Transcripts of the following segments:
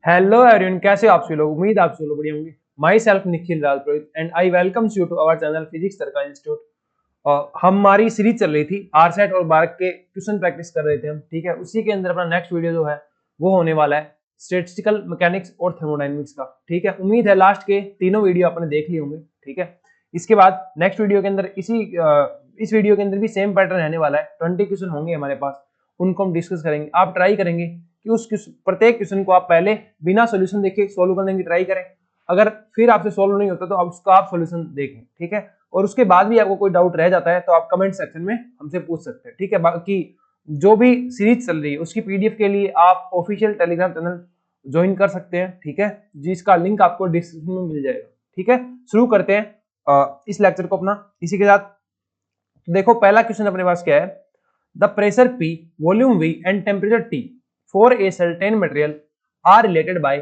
Hello everyone, कैसे हो आप सभी लोग। उम्मीद आप सभी लोग बढ़िया होंगे। Myself Nikhil Rajpurohit and I welcomes you to our channel physics Tadka institute. हमारी सीरीज चल रही थी आरसेट और बार्क के ट्यूशन प्रैक्टिस कर रहे थे हम, ठीक है। उसी के अंदर अपना नेक्स्ट वीडियो जो है वो होने वाला है स्टैटिस्टिकल मैकेनिक्स और थर्मोडायनेमिक्स का, ठीक है। उम्मीद है लास्ट के तीनों वीडियो आपने देख लिए होंगे, ठीक है। इसके बाद नेक्स्ट वीडियो के अंदर इस वीडियो के अंदर भी सेम पैटर्न रहने वाला है। 20 क्वेश्चन होंगे हमारे पास, उनको हम डिस्कस करेंगे। आप ट्राई करेंगे कि प्रत्येक क्वेश्चन को आप पहले बिना सॉल्यूशन देखे सोल्व करने की ट्राई करें। अगर फिर आपसे सोल्व नहीं होता तो आप उसका सॉल्यूशन देखें, ठीक है। और उसके बाद भी आपको कोई डाउट रह जाता है तो आप कमेंट सेक्शन में हमसे पूछ सकते हैं, ठीक है। बाकी जो भी सीरीज चल रही है उसकी पीडीएफ के लिए आप ऑफिशियल टेलीग्राम चैनल ज्वाइन कर सकते हैं, ठीक है, जिसका लिंक आपको डिस्क्रिप्शन में मिल जाएगा, ठीक है। शुरू करते हैं इस लेक्चर को अपना इसी के साथ। देखो पहला क्वेश्चन अपने पास क्या है। The pressure P, volume V and temperature T for a certain material are related by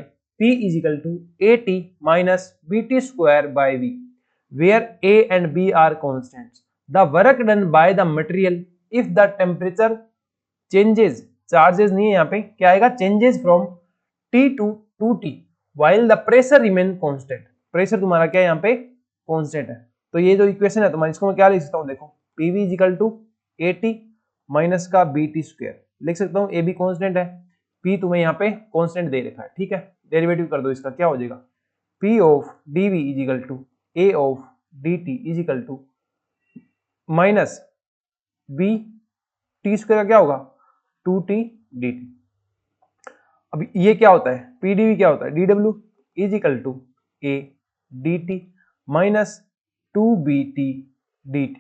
P is equal to AT minus BT square by V, where A and B are constants. The work done by the material if the temperature changes, charges नहीं है यहाँ पे, क्या आएगा, changes from T to 2T while the pressure remain constant. Pressure तुम्हारा क्या है यहाँ पे, constant है। तो ये जो इक्वेशन है तुम्हारी, इसको मैं क्या लिख सकता हूँ, देखो PV is equal to AT minus का BT स्क्वायर लिख सकता हूँ। ए बी कॉन्स्टेंट है, P तुम्हें यहाँ पे कॉन्स्टेंट दे रखा है, ठीक है। डेरिवेटिव कर दो इसका, क्या हो जाएगा, P of dV is equal to A of dt is equal to minus B T square का क्या होगा 2T dt। अब ये क्या होता है, PdV क्या होता है, dW is equal to A dt minus 2BT dt,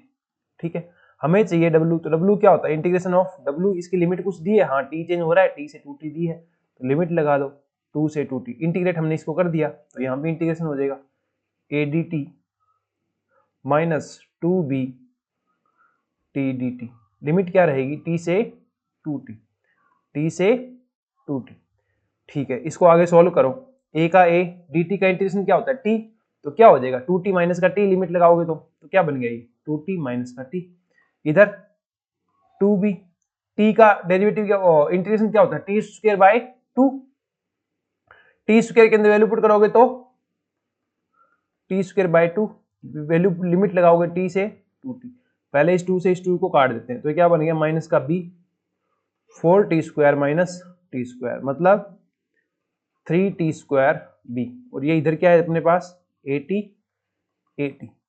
ठीक है। हमें चाहिए W, तो W क्या होता है, इंटीग्रेशन ऑफ W, इसकी लिमिट कुछ दी है, हाँ T चेंज हो रहा है, T से 2T दी है तो लिमिट लगा दो 2 से 2T, इंटीग्रेट हमने इसको कर दिया तो यहाँ पे इंटीग्रेशन हो जाएगा A dt minus 2B T dt। Limit क्या रहेगी, T से 2T, T से 2T, ठीक है। इसको आगे सोल्व करो, A का A dt का इंटीग्रेशन क्या होता है T, तो क्या हो जाएगा 2T माइनस का T, लिमिट लगाओगे तो क्या बन गया ये 2T माइनस का T। इधर 2b, t का डेरिवेटिव क्या, इंटीग्रेशन क्या होता है T square by 2, T square के अंदर वैल्यू पुट करोगे तो T square by 2, value limit लगाओगे t से 2t, पहले इस 2 से इस 2 को काट देते हैं तो क्या बन गया माइनस का b 4t square minus t square, मतलब 3t स्क्वायर b, और ये इधर क्या है अपने पास at,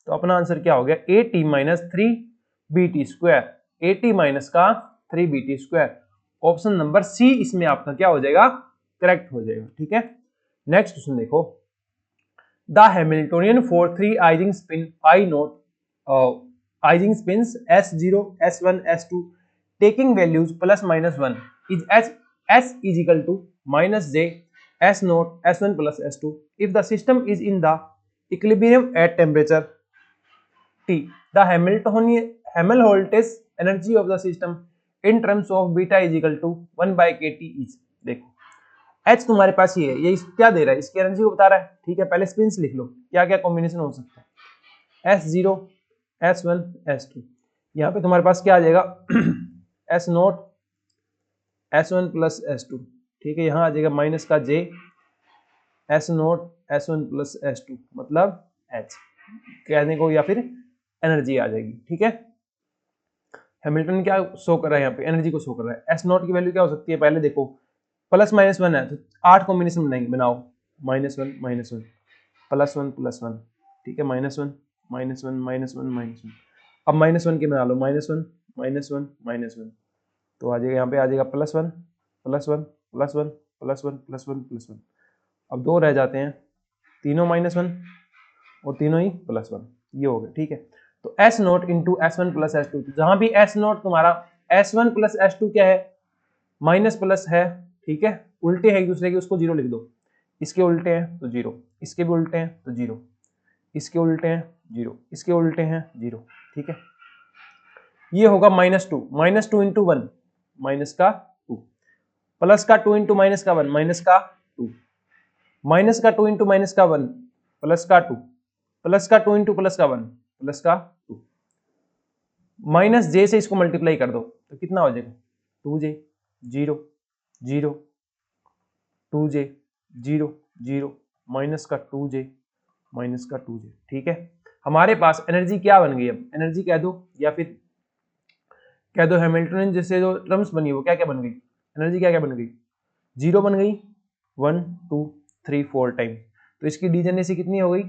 तो अपना आंसर क्या हो गया at minus 3bt square, at minus का 3bt square. Option number C इसमें आपका क्या हो जाएगा, करेक्ट हो जाएगा, ठीक है। नेक्स्ट क्वेश्चन देखो, the Hamiltonian for 3 Ising spin phi naught Ising spins S0 S1 S2 taking values plus minus 1 is S is equal to minus J S naught S1 plus S2 if the system is in the equilibrium at temperature T, the Helmholtz energy of the system in terms of beta is equal to 1 by kT is। देखो H तुम्हारे पास ही है, ये क्या दे रहा है, इसकी energy को बता रहा है, ठीक है। पहले स्पिन्स लिख लो, क्या क्या कॉम्बिनेशन हो सकता है, S0 S1 S2, यहाँ पे तुम्हारे पास क्या आ जाएगा S naught S1 plus S2, ठीक है। यहाँ आ जाएगा माइनस का J S naught S1 plus S2, मतलब H कहने को, या फिर एनर्जी आ जाएगी, ठीक है। हैमिल्टन क्या शो कर रहा है यहाँ पे, एनर्जी को शो कर रहा है। एस नॉट की वैल्यू क्या हो सकती है, पहले देखो प्लस माइनस 1 है तो 8 कॉम्बिनेशन बनाओ, माइनस 1 प्लस 1 प्लस 1, ठीक है, माइनस 1 माइनस 1 माइनस 1 माइनस 1। अब माइनस 1 के बना लो, माइनस 1 माइनस 1 माइनस 1, तो आ जाएगा यहाँ पे आ जाएगा plus 1 plus 1 plus 1 plus 1 plus 1 plus 1। अब दो रह जाते हैं, तीनों माइनस 1 और तीनों ही प्लस 1, ये हो गया, ठीक है। तो S note into S1 plus S2, जहां भी S नोट तुम्हारा S1 प्लस S2 क्या है, माइनस प्लस है, ठीक है, उल्टे है एक दूसरे के, उसको जीरो लिख दो। इसके उल्टे हैं तो जीरो, इसके भी उल्टे हैं तो जीरो, इसके उल्टे हैं जीरो, इसके उल्टे हैं जीरो, ठीक है। ये होगा माइनस टू इंटू 1 माइनस का 2, प्लस का 2 इंटू माइनस का 1 माइनस का 2, माइनस का 2 इंटू माइनस का 1 प्लस का 2, प्लस का 2 इंटू प्लस का 1 प्लस का 2, माइनस J से इसको मल्टीप्लाई कर दो तो कितना हो जाएगा 2J 0 0 2J 0 0 माइनस का 2j माइनस का 2j। ठीक है, हमारे पास एनर्जी क्या बन गई, अब एनर्जी कह दो या फिर कह दो हैमिल्टन जैसे जो टर्म्स बनी वो क्या क्या बन गई, एनर्जी क्या क्या बन गई, 0 बन गई 1 2 3 4 टाइम, तो इसकी डिजेनेसी कितनी हो गई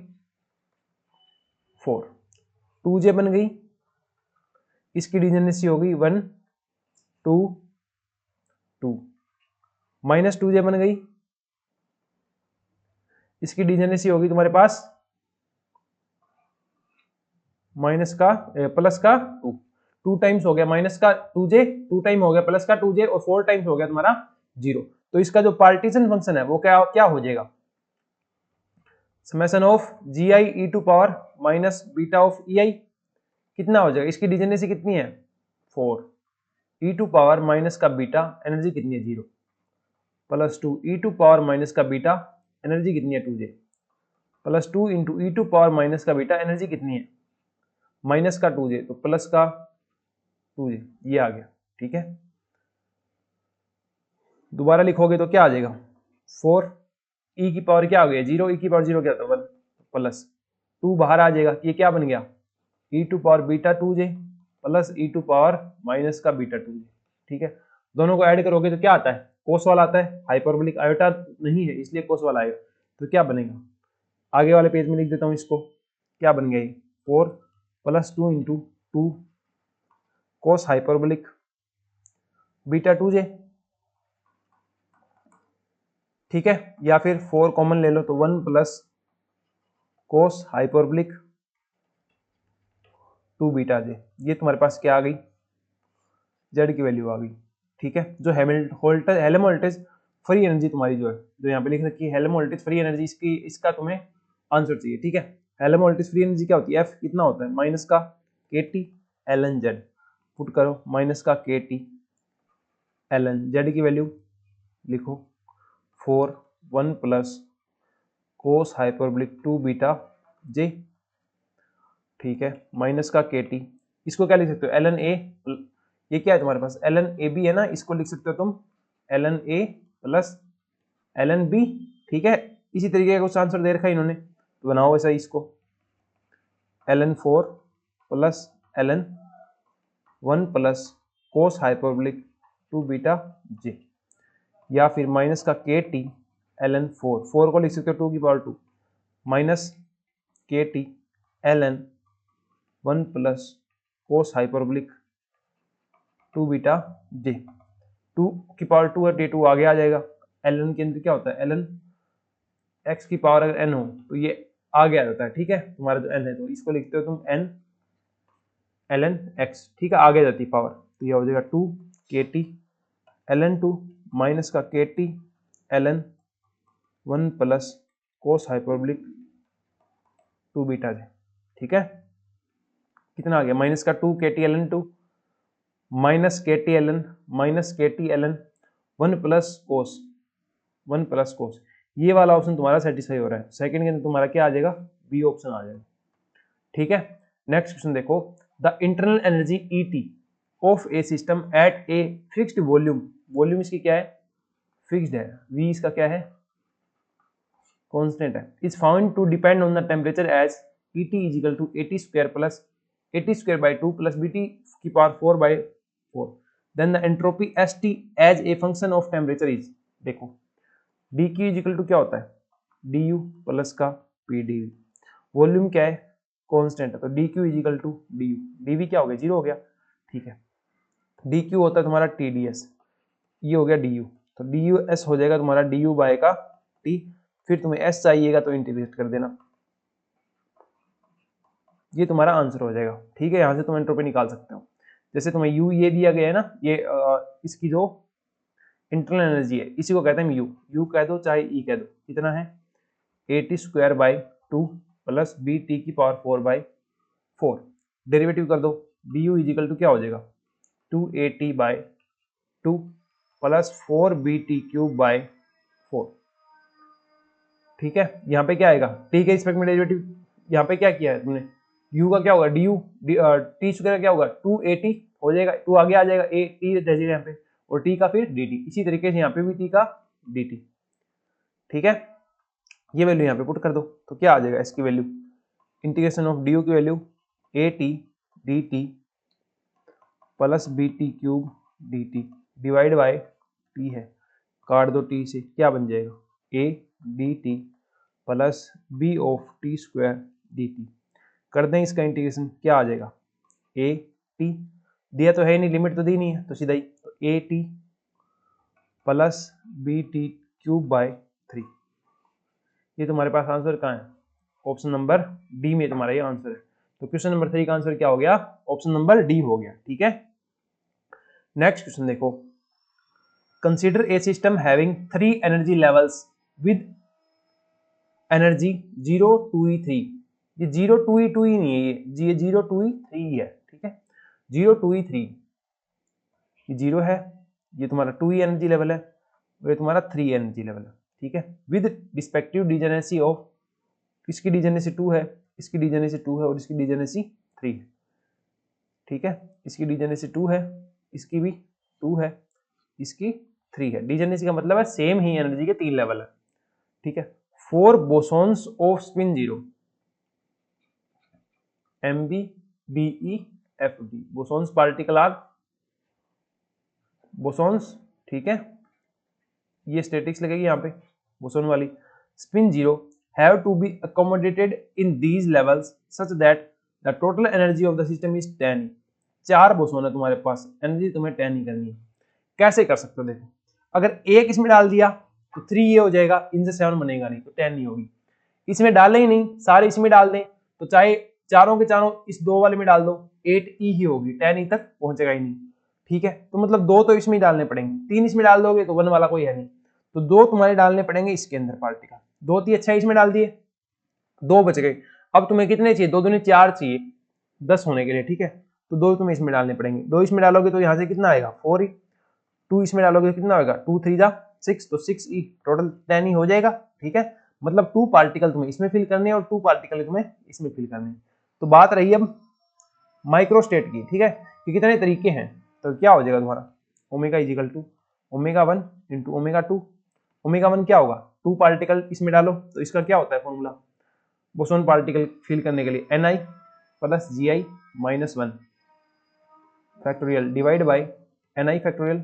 4। 2j बन गई, इसकी डिजेनेसी हो गई 1 2 2, माइनस 2j बन गई, इसकी डिजेनेसी होगी तुम्हारे पास माइनस का प्लस का 2 टाइम्स हो गया माइनस का 2j, 2 टाइम हो गया प्लस का 2j और 4 टाइम्स हो गया तुम्हारा 0। तो इसका जो पार्टीशन फंक्शन है वो क्या क्या हो जाएगा, summation of G I E to power minus beta of E I कितना हो जाएगा, इसकी डिजेनेसी कितनी है 4, ई टू पावर माइनस का बीटा एनर्जी कितनी है 0, plus 2 E to power minus का बीटा एनर्जी कितनी है 2j, plus 2 into E to power minus का बीटा एनर्जी कितनी है माइनस का 2j, तो प्लस का 2j ये आ गया। ठीक है, दोबारा लिखोगे तो क्या आ जाएगा 4 ई की पावर क्या हो गया 0, ई की पावर 0 क्या था 1, प्लस 2 बाहर आ जाएगा, ये क्या बन गया E to power beta 2j plus E to power minus का बीटा 2j। ठीक है, दोनों को ऐड करोगे तो क्या आता है कोस वाला आता है, हाइपरबोलिक आयोटा नहीं है इसलिए कोस वाला आएगा, तो क्या बनेगा आगे वाले पेज में लिख देता हूं इसको, क्या बन गया 4 प्लस 2 इंटू 2 कोस हाइपरबोलिक बीटा 2j। ठीक है, या फिर 4 कॉमन ले लो तो 1 plus cos hyperbolic 2 beta j, ये तुम्हारे पास क्या आ गई z की वैल्यू आ गई। ठीक है, जो हेल्महोल्ट्ज फ्री एनर्जी तुम्हारी जो है जो यहाँ पे लिख रखी है हेल्महोल्ट्ज फ्री एनर्जी, इसकी इसका तुम्हें आंसर चाहिए। ठीक है, हेल्महोल्ट्ज फ्री एनर्जी क्या होती है, F कितना होता है माइनस का kT ln z, पुट करो माइनस का kT ln z की वैल्यू लिखो 4 1 plus cos hyperbolic 2 beta j। ठीक है, माइनस का kT, इसको क्या लिख सकते हो ln a, ये क्या है तुम्हारे पास ln ab है ना, इसको लिख सकते हो तुम ln a plus ln b। ठीक है, इसी तरीके का कुछ आंसर दे रखा है इन्होंने, तो बनाओ ऐसा इसको ln 4 plus ln 1 plus cos hyperbolic 2 beta j, या फिर माइनस का kT ln 4 को लिख सकते हो 2 की power 2 minus kT ln 1 plus cos hyperbolic 2 beta j, 2 की पावर 2 है 2 आगे आ जाएगा, ln के अंदर क्या होता है ln x की पावर अगर n हो तो ये आगे आ जाता है। ठीक है, तुम्हारा जो n है तो इसको लिखते हो तुम n ln x। ठीक है, आगे जाती है पावर, तो ये हो जाएगा 2 kT ln 2 माइनस का kT ln 1 plus cos hyperbolic 2 beta j। ठीक है, कितना आ गया माइनस का 2 kT ln 2 minus kT ln minus kT ln 1 plus cos 1 plus cos, ये वाला ऑप्शन तुम्हारा सेटिस्फाई हो रहा है, सेकंड के अंदर तुम्हारा क्या आ जाएगा बी ऑप्शन आ जाएगा। ठीक है, नेक्स्ट क्वेश्चन देखो, the internal energy ET of a system eight a fixed volume, volume इसकी क्या है फिक्स्ड है, V इसका क्या है कांस्टेंट है, is found to depend on the temperature as ET is equal to AT square plus AT square by 2 plus BT की power 4 by 4, then the entropy ST as a function of temperature is, देखो dq is equal to क्या होता है du plus का pdv, volume क्या है constant है, तो dq is equal to du, dv क्या हो गया 0 हो गया। ठीक है, dq होता है तुम्हारा tds, ये हो गया du, तो dus हो जाएगा तुम्हारा du बाय का t, फिर तुम्हें s चाहिएगा तो इंटीग्रेट कर देना, ये तुम्हारा आंसर हो जाएगा। ठीक है, यहां से तुम एंट्रोपी निकाल सकते हो, जैसे तुम्हें u ये दिया गया है ना, ये इसकी जो इंटरनल एनर्जी है इसी को कहते हैं यू कह दो चाहे ई कह दो, कितना है AT square by 2 plus BT की पावर 4 बाई 4, डेरिवेटिव कर दो du इज इक्वल टू क्या हो जाएगा 2AT by 2 plus 4BT cube by 4। ठीक है, यहाँ पे क्या आएगा t के रिस्पेक्ट में डेरिवेटिव, यहाँ पे क्या किया है तुमने u का क्या होगा du t स्क्वायर क्या होगा 2AT हो जाएगा, 2 आगे आ जाएगा AT रह जाएगा यहाँ पे, और t का फिर dt, इसी तरीके से यहाँ पे भी t का dt। ठीक है, ये वैल्यू यहाँ पे पुट कर दो तो क्या आ जाएगा इसकी value, integration of D U की value A T D T plus B T cube D T divide by T है, काट दो टी से, क्या बन जाएगा A D T plus B of T square D T. कर दें इसका इंटीग्रेशन, क्या आ जाएगा ए टी, दिया तो है नहीं, लिमिट तो दी नहीं है तो सीधा ही, तो A T plus B T cube by 3। ये तुम्हारे पास आंसर कहाँ है, ऑप्शन नंबर डी में तुम्हारा ये आंसर है। तो क्वेश्चन नंबर 3 का आंसर क्या हो गया, ऑप्शन नंबर डी हो गया। ठीक है, नेक्स्ट क्वेश्चन देखो, consider a system having 3 energy levels with energy 0 2 3। ये 0 2 2 नहीं है, ये 0 2 3 है। ठीक है, 0 2 3, ये 0 है, ये तुम्हारा 2 एनर्जी लेवल है, और ये तुम्हारा 3 एनर्जी लेवल है। ठीक है, विद रिस्पेक्टिव डिजेनेसी ऑफ, इसकी डिजेनेसी 2 है, इसकी डिजेनेसी 2 है और इसकी डिजेनेसी 3 है। ठीक है, इसकी डिजेनेसी 2 है, इसकी भी 2 है, इसकी 3 है। डिजेनेसी का मतलब है सेम ही एनर्जी के 3 लेवल है। ठीक है, 4 bosons of spin 0 Mb Be Fb, bosons particle are bosons. ठीक है, ये स्टैटिक्स लगेगी यहाँ पे बोसॉन वाली। Spin 0 have to be accommodated in these levels such that the total energy of the system is 10। 4 boson है तुम्हारे पास, एनर्जी तुम्हें 10 ही करनी है। कैसे कर सकते हो, देखो अगर एक इसमें डाल दिया तो 3 ये हो जाएगा, इनसे 7 बनेगा नहीं तो 10 नहीं होगी। इसमें डाले ही नहीं, सारे इसमें डाल दें तो चाहे चारों के चारों इस 2 वाले में डाल दो 8 ही होगी, 10 ही तक पहुंचेगा ही नहीं। ठीक है, तो मतलब 2 तो इसमें ही डालने पड़ेंगे, 3 इसमें डाल दोगे तो 1 वाला कोई है नहीं, तो 2 तुम्हारे डालने पड़ेंगे इसके अंदर पार्टिकल। 2 थी, अच्छा इसमें डाल दिए, 2 बच गए। अब तुम्हें कितने चाहिए, 2 दूनी 4 चाहिए 10 होने के लिए। ठीक है, तो 2 तुम्हें इसमें डालने पड़ेंगे, 2 इसमें डालोगे तो यहाँ से कितना आएगा 4 ही, 2 इसमें डालोगे तो कितना होगा 2 3 जा 6, तो 6 ही, टोटल 10 ही हो जाएगा। ठीक है, मतलब 2 पार्टिकल तुम्हें इसमें फिल करने हैं और 2 पार्टिकल तुम्हें इसमें फिल करने हैं। तो बात रही अब माइक्रोस्टेट की। ठीक है, कि कितने तरीके हैं, तो क्या हो जाएगा तुम्हारा omega is equal to omega 1 into omega 2। Omega 1 क्या होगा, 2 पार्टिकल इसमें डालो तो इसका क्या होता है फॉर्मूला, बोसॉन पार्टिकल फिल करने के लिए Ni plus Gi minus 1 factorial divide by Ni factorial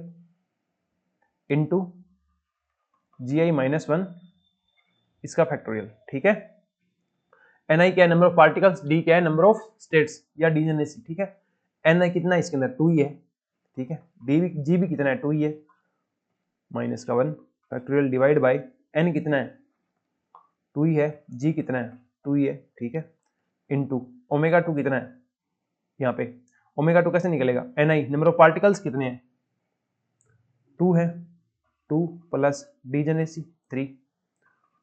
into Gi minus 1 इसका फैक्टोरियल। ठीक है, Ni क्या है, नंबर ऑफ पार्टिकल्स, D क्या है, नंबर ऑफ स्टेट्स या डिजेनेसी। ठीक है, Ni कितना है इसके अंदर 2 ही है। ठीक है, G भी कितना है 2 ही है, माइनस का 1 फैक्टोरियल डिवाइड बाई N कितना है 2 ही है, G कितना है 2 ही है। ठीक है, इनटू ओमेगा 2 कितना है, यहाँ पे ओमेगा 2 कैसे निकलेगा, Ni नंबर ऑफ पार्टिकल्स कितने हैं 2 है, 2 प्लस डिजेनेसी 3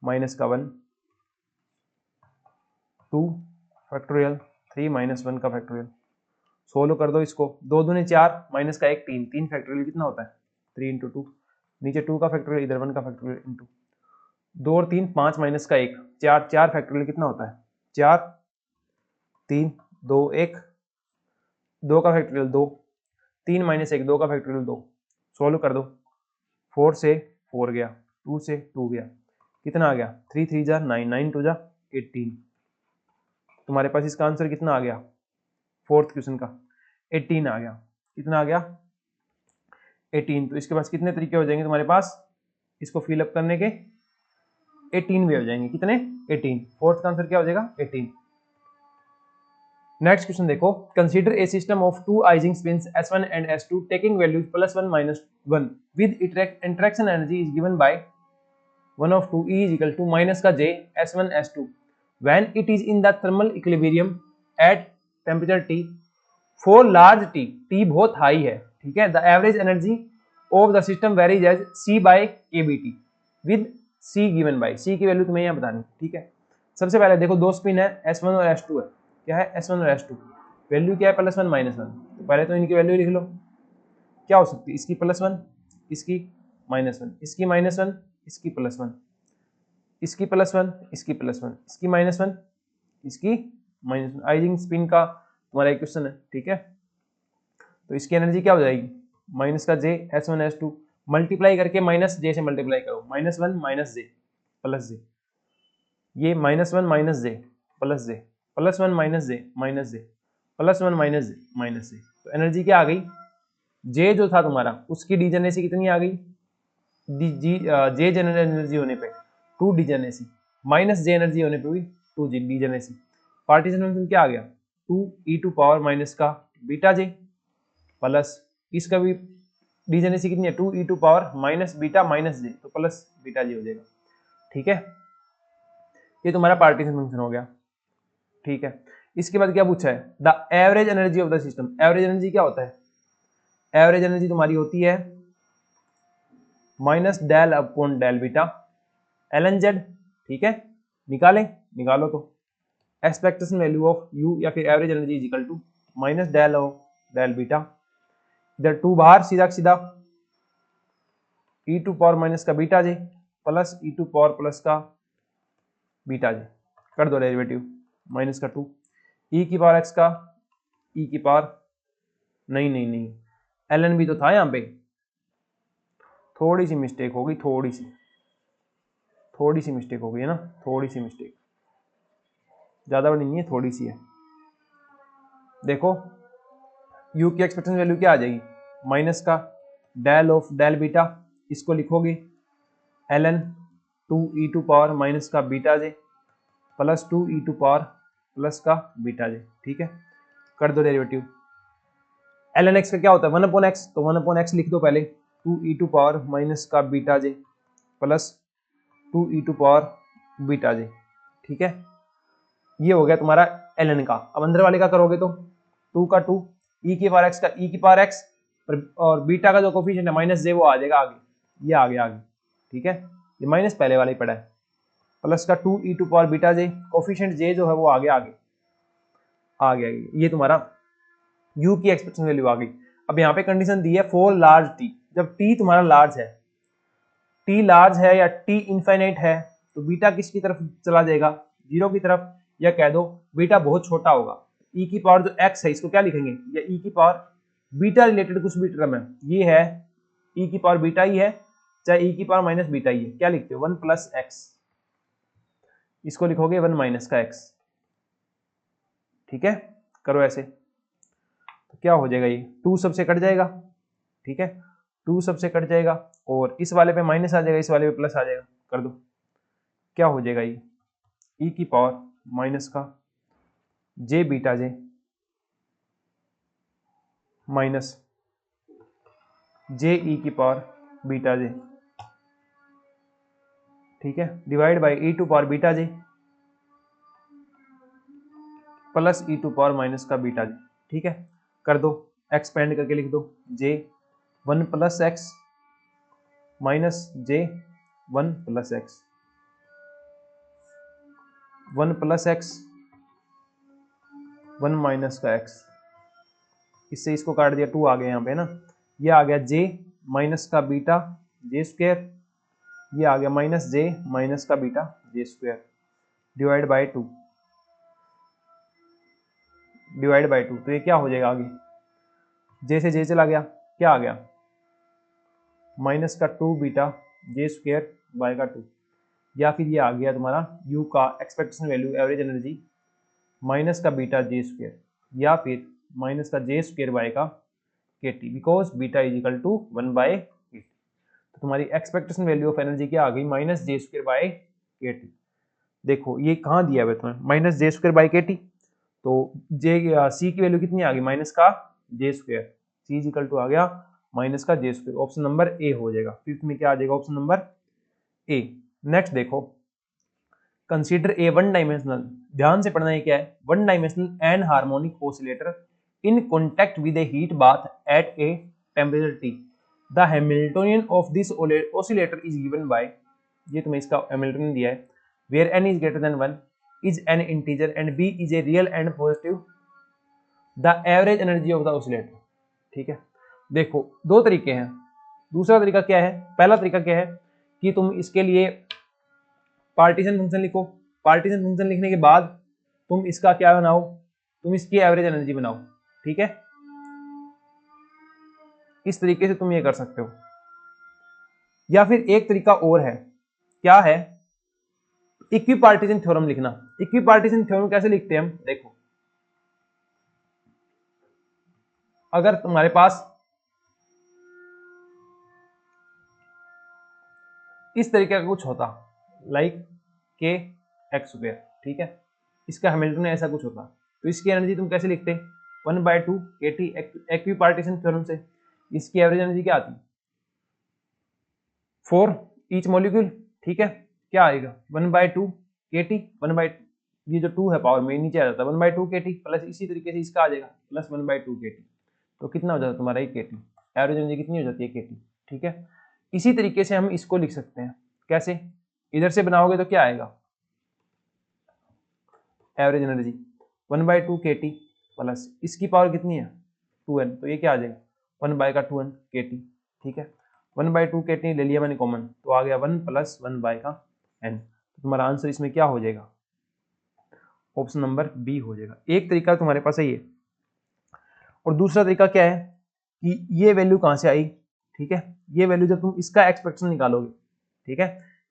माइनस का 1 2 फैक्टोरियल 3 माइनस 1 का फैक्टोरियल। सोल्व कर दो इसको, 2 दूनी 4 माइनस का 1 3, 3 फैक्टोरियल कितना होता है 3 इंटू 2, नीचे 2 का फैक्टोरियल इधर 1 का फैक्टोरियल इंटू 2 और 3 5 माइनस का 1 4, 4 फैक्टोरियल कितना होता है 4 3 2 1, 2 का फैक्टोरियल 2, 3 माइनस 1 2 का फैक्टोरियल 2। सोल्व कर दो, 4 से 4 गया, 2 से 2 गया, कितना आ गया 3 3 जा 9, 9 2 जा 18। तुम्हारे पास इसका आंसर कितना आ गया, फोर्थ क्वेश्चन का 18 आ गया। कितना आ गया 18। तो इसके पास कितने तरीके हो जाएंगे तुम्हारे पास इसको फिलअप करने के, 18 वे हो जाएंगे। कितने 18, फोर्थ का आंसर क्या हो जाएगा 18। नेक्स्ट क्वेश्चन देखो, consider a system of 2 Ising spins S1 and S2 taking values +1 -1 with interaction energy is given by 1 of 2 E is equal to minus का J S1 S2 when it is in the thermal equilibrium at temperature T for large T, T बहुत high है। ठीक है, the average energy of the system varies as C by kBT with C given by, C की value तुम्हें यहाँ बतानी। ठीक है, सबसे पहले देखो 2 स्पिन है S1 और S2 है, क्या है S1 और S2, वैल्यू क्या है +1 -1, तो पहले तो इनकी वैल्यू लिख लो, क्या हो सकती है इसकी +1 इसकी -1 इसकी -1 इसकी +1 इसकी +1 इसकी +1 इसकी -1 इसकी -1। आइजिंग स्पिन का तुम्हारा एक क्वेश्चन है। ठीक है, तो इसकी एनर्जी क्या हो जाएगी माइनस का J S1 S2 मल्टीप्लाई करके माइनस J से मल्टीप्लाई करो, -1 -J प्लस जे, ये -1 माइनस जे प्लस जे, +1 माइनस जे माइनस जे, +1 माइनस जे माइनस जे। तो एनर्जी क्या आ गई, जे जो था तुम्हारा उसकी डीजेनेसी कितनी आ गई, जे जनरल एनर्जी होने पे 2 डीजेनेसी, माइनस जे एनर्जी होने पे भी 2 डीजेनेसी। पार्टीशन फंक्शन क्या आ गया, 2e⁻ माइनस का बीटा जे प्लस इसका भी डीजेनेसी कितनी है, 2e⁻ माइनस बीटा माइनस जे, तो प्लस बीटा जे हो जाएगा। ठीक है, ये तुम्हारा पार्टीशन फंक्शन हो गया। ठीक है, इसके बाद क्या पूछा है, the average energy of the system. Average energy क्या होता है, एवरेज एनर्जी तुम्हारी होती है minus del upon del beta ln z। ठीक है, निकालो तो एक्सपेक्टेशन वैल्यू ऑफ u या फिर average energy is equal to minus del of del beta, इधर 2 बाहर सीधा सीधा e⁻ माइनस का beta J plus e⁻ plus का बीटा जे, कर दो डेरिवेटिव, माइनस का 2 e⁻x का नहीं ln भी तो था यहाँ पे, थोड़ी सी मिस्टेक होगी, थोड़ी सी मिस्टेक हो गई है ना, थोड़ी सी मिस्टेक, ज्यादा बड़ी नहीं है, थोड़ी सी है। देखो u की एक्सपेक्टेशन वैल्यू क्या आ जाएगी, माइनस का डेल ऑफ डेल बीटा, इसको लिखोगे ln 2e⁻ माइनस का beta J plus 2e⁻ plus का बीटा जे। ठीक है, कर दो डेरिवेटिव, ln x का क्या होता है 1/x, तो 1/x लिख दो पहले, 2e⁻ माइनस का beta J plus 2e⁻ beta जे। ठीक है, ये हो गया तुम्हारा ln का। अब अंदर वाले का करोगे तो 2 का 2 e⁻x का e⁻x और बीटा का जो कोफिशिएंट है माइनस जे वो आ जाएगा आगे, ये आ गया आगे। ठीक है, ये माइनस पहले वाला ही पड़ा है, प्लस का 2e⁻ बीटा जे, कोफिशिएंट जे जो है वो आगे आ गया। ये तुम्हारा u की एक्सपेक्टेशन वैल्यू आ गई। अब यहाँ पे कंडीशन दी है फॉर लार्ज t, जब t तुम्हारा लार्ज है, t लार्ज है या t इनफाइनाइट है, तो बीटा किसकी तरफ चला जाएगा, 0 की तरफ, या कह दो बीटा बहुत छोटा होगा। e⁻ जो x है इसको क्या लिखेंगे, या e⁻ बीटा रिलेटेड कुछ भी टर्म है, ये है e⁻ बीटा ही है, चाहे e⁻ माइनस बीटा ही है, क्या लिखते हो 1 प्लस x, इसको लिखोगे 1 माइनस का x। ठीक है, करो ऐसे, तो क्या हो जाएगा, ये 2 सबसे कट जाएगा। ठीक है, 2 सबसे कट जाएगा और इस वाले पे माइनस आ जाएगा, इस वाले पे प्लस आ जाएगा, कर दो, क्या हो जाएगा, ये e⁻ माइनस का जे बीटा जे माइनस जे e⁻ बीटा जे। ठीक है, divide by e⁻ beta J plus e⁻ minus का बीटा जे। ठीक है, कर दो, एक्सपेंड करके लिख दो, जे 1 प्लस एक्स माइनस जे 1 plus x, 1 plus x 1 minus का एक्स, इससे इसको काट दिया, 2 आ गया यहाँ पे ना, ये आ गया जे माइनस का बीटा जे स्क्वायर, ये आ गया माइनस जे माइनस का beta J square, divide by 2, तो ये क्या हो जाएगा आगे, जे से जे चला गया, क्या आ गया माइनस का 2 बीटा जे स्क्वायर बाय का 2, या फिर ये आ गया तुम्हारा u का expectation value average energy minus का बीटा जे स्क्वायर, या फिर माइनस का जे स्क्वायर बाय का kt, because beta is equal to 1 by kt। तो तुम्हारी एक्सपेक्टेशन वैल्यू ऑफ एनर्जी क्या आ गई, माइनस जे स्क्वायर बाय kt। देखो ये कहाँ दिया हुआ है तुम्हें, माइनस जे स्क्वायर बाय kt, तो जे सी की वैल्यू कितनी आ गई, माइनस का J square, C is equal to आ गया माइनस का J square, option number A हो जाएगा। फिफ्थ में क्या आ जाएगा, ऑप्शन नंबर ए। नेक्स्ट देखो, कंसीडर ए वन डायमेंशनल, ध्यान से पढ़ना है क्या है, one dimensional and harmonic oscillator in contact with a heat bath at a temperature T, the Hamiltonian of this oscillator is given by, ये तुम्हें इसका हैमिल्टोनियन दिया है, where n is greater than 1, is n integer and b is a real and positive, the average energy of the oscillator. ठीक है, देखो दो तरीके हैं, दूसरा तरीका क्या है, पहला तरीका क्या है कि तुम इसके लिए पार्टीशन फंक्शन लिखो, पार्टीशन फंक्शन लिखने के बाद तुम इसका क्या बनाओ, तुम इसकी एवरेज एनर्जी बनाओ। ठीक है, इस तरीके से तुम ये कर सकते हो, या फिर एक तरीका और है, क्या है इक्विपार्टीशन थ्योरम लिखना। इक्विपार्टीशन थ्योरम कैसे लिखते हैं हम, देखो अगर तुम्हारे पास इस तरीके का कुछ होता लाइक के एक्स स्क्वायर, ठीक है, इसका हैमिल्टन ऐसा कुछ होता, तो इसकी एनर्जी तुम कैसे लिखते, 1/2 kT इक्विपार्टीशन थ्योरम से। इसकी एवरेज एनर्जी क्या आती, 4 ईच मॉलिक्यूल, ठीक है, क्या आएगा 1/2 kT, 1/2 ये जो 2 है पावर में नीचे आ जाता है 1/2 kT प्लस इसी तरीके से इसका आ जाएगा प्लस 1/2 kT, तो कितना हो जाता है तुम्हारा 1 kT, एवरेज एनर्जी कितनी हो जाती है kT, ठीक है। इसी तरीके से हम इसको लिख सकते हैं, कैसे, इधर से बनाओगे तो क्या आएगा, एवरेज एनर्जी 1/2 kT प्लस इसकी पावर कितनी है 2n, तो ये क्या आ जाएगा 1/2n kT, ठीक है। 1/2 kT ले लिया मैंने कॉमन, तो आ गया 1 प्लस 1/n, तो तुम्हारा आंसर इसमें क्या हो जाएगा, ऑप्शन नंबर बी हो जाएगा। एक तरीका तुम्हारे पास है ये, और दूसरा तरीका क्या है कि ये वैल्यू कहां से आई, ठीक है, ये वैल्यू जब तुम इसका एक्सपेक्टेशन निकालोगे, ठीक है,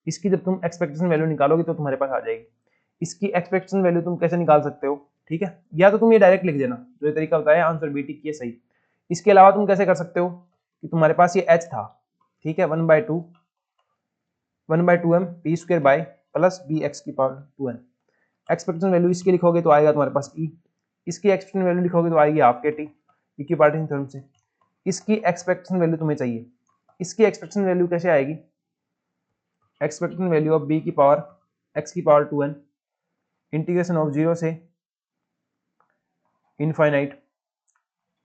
इसकी जब तुम एक्सपेक्टेशन वैल्यू निकालोगे तो तुम्हारे पास आ जाएगी। इसकी एक्सपेक्टेशन वैल्यू तुम कैसे निकाल सकते हो, ठीक है, या तो तुम ये डायरेक्ट लिख देना, जो ये तरीका बताया आंसर बी टिक ये सही। इसके अलावा तुम कैसे कर सकते हो कि तुम्हारे पास ये h था, ठीक है, 1/2 m p square by plus B X की पावर 2n, एक्सपेक्टेशन वैल्यू इसकी लिखोगे तो आएगा तुम्हारे पास e, इसकी एक्सपेक्टेशन वैल्यू लिखोगे तो आएगी हाफ kT इक्विपार्टीशन थ्योरम से। इसकी एक्सपेक्टेशन वैल्यू तुम्हें चाहिए, इसकी एक्सपेक्टेशन वैल्यू कैसे आएगी, एक्सपेक्टेशन वैल्यू ऑफ b की पावर x की पावर 2n इंटीग्रेशन ऑफ 0 से इनफाइनाइट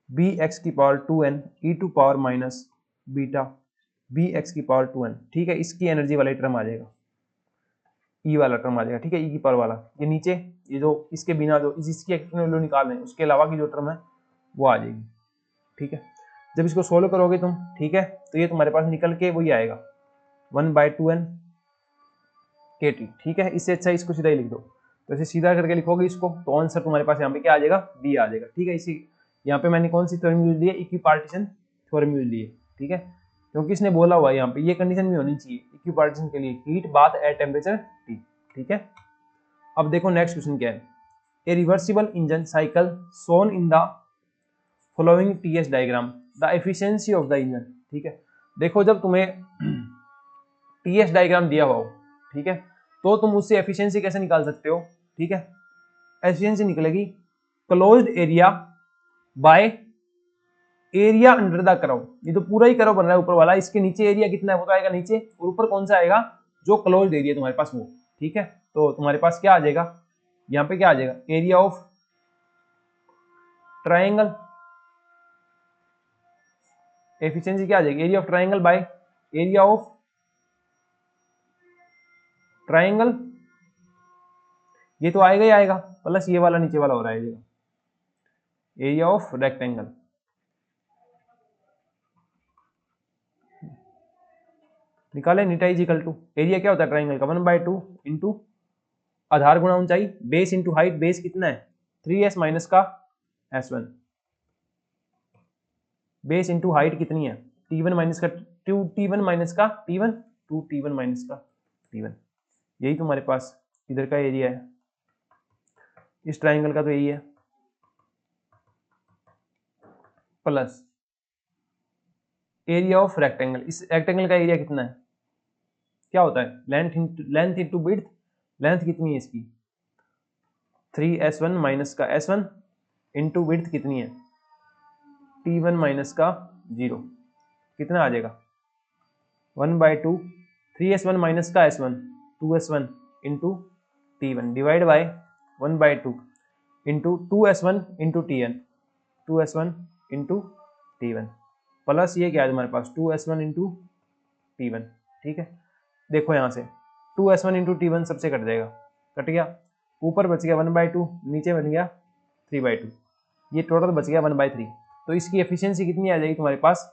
बी एक्स की power 2n e to power minus beta B X की पावर 2n, ठीक है, इसकी एनर्जी वाला टर्म आ जाएगा, ई वाला टर्म आ जाएगा, ठीक है, ई की पावर वाला, ये नीचे ये जो इसके बिना जो इसकी एक्सपेक्टेशन वैल्यू निकाल रहे हैं उसके अलावा की जो टर्म है वो आ जाएगी, ठीक है। जब इसको सोल्व करोगे तुम, ठीक है, तो ये तुम्हारे पास निकल के वही आएगा 1/2n kT, ठीक है। इससे अच्छा इसको सीधा ही लिख दो, तो ऐसे सीधा करके लिखोगे इसको तो आंसर तुम्हारे पास यहाँ पे क्या आ जाएगा, बी आ जाएगा, ठीक है। इसी यहाँ पे मैंने कौन सी थ्योरम यूज ली है, इक्विपार्टीशन थ्योरम यूज ली है, ठीक है, क्योंकि इसने बोला हुआ है यहाँ पे ये कंडीशन भी होनी चाहिए इक्विपार्टीशन के लिए, heat bath eight temperature T, ठीक है। अब देखो नेक्स्ट क्वेश्चन क्या है, ए reversible engine cycle shown in the following TS diagram the efficiency of the engine, ठीक है। देखो जब तुम्हें TS डायग्राम दिया हुआ हो, ठीक है, तो तुम उससे एफिशिएंसी कैसे निकाल सकते हो, ठीक है, एफिशिएंसी निकलेगी closed area by area under the curve, ये तो पूरा ही कर्व बन रहा है ऊपर वाला, इसके नीचे एरिया कितना है वो तो आएगा नीचे, और ऊपर कौन सा आएगा जो क्लोज्ड एरिया तुम्हारे पास वो, ठीक है। तो तुम्हारे पास क्या आ जाएगा, यहाँ पे क्या आ जाएगा, एरिया ऑफ ट्राइंगल, एफिशिएंसी क्या आ जाएगी, area of triangle by area of triangle, ये तो आएगा ही आएगा, प्लस ये वाला नीचे वाला हो रहा है एरिया ऑफ रेक्टेंगल, निकाले नीटा इज इक्वल टू एरिया क्या होता है ट्राइंगल का 1/2 इंटू आधार गुणा ऊंचाई बेस इंटू हाइट, बेस कितना है 3s माइनस का s1, बेस इंटू हाइट कितनी है t1 माइनस का 2t1 माइनस का t1 2t1 माइनस का t1, यही तुम्हारे पास इधर का एरिया है, इस ट्राइंगल का तो यही है, प्लस एरिया ऑफ रेक्टेंगल, इस रेक्टेंगल का एरिया कितना है, क्या होता है लेंथ इंटू विड्थ, लेंथ कितनी है इसकी 3s1 माइनस का s1 इंटू विड्थ कितनी है t1 माइनस का 0, कितना आ जाएगा 1/2 3s1 माइनस का s1 2s1 into t1 divide by 1/2 into 2s1 into tn 2s1 into t1 plus ये क्या है तुम्हारे पास 2s1 इंटू t1, ठीक है। देखो यहाँ से 2s1 इंटू t1 सबसे कट जाएगा, कट गया, ऊपर बच गया 1/2, नीचे बन गया 3/2, ये टोटल बच गया 1/3, तो इसकी एफिशिएंसी कितनी आ जाएगी तुम्हारे पास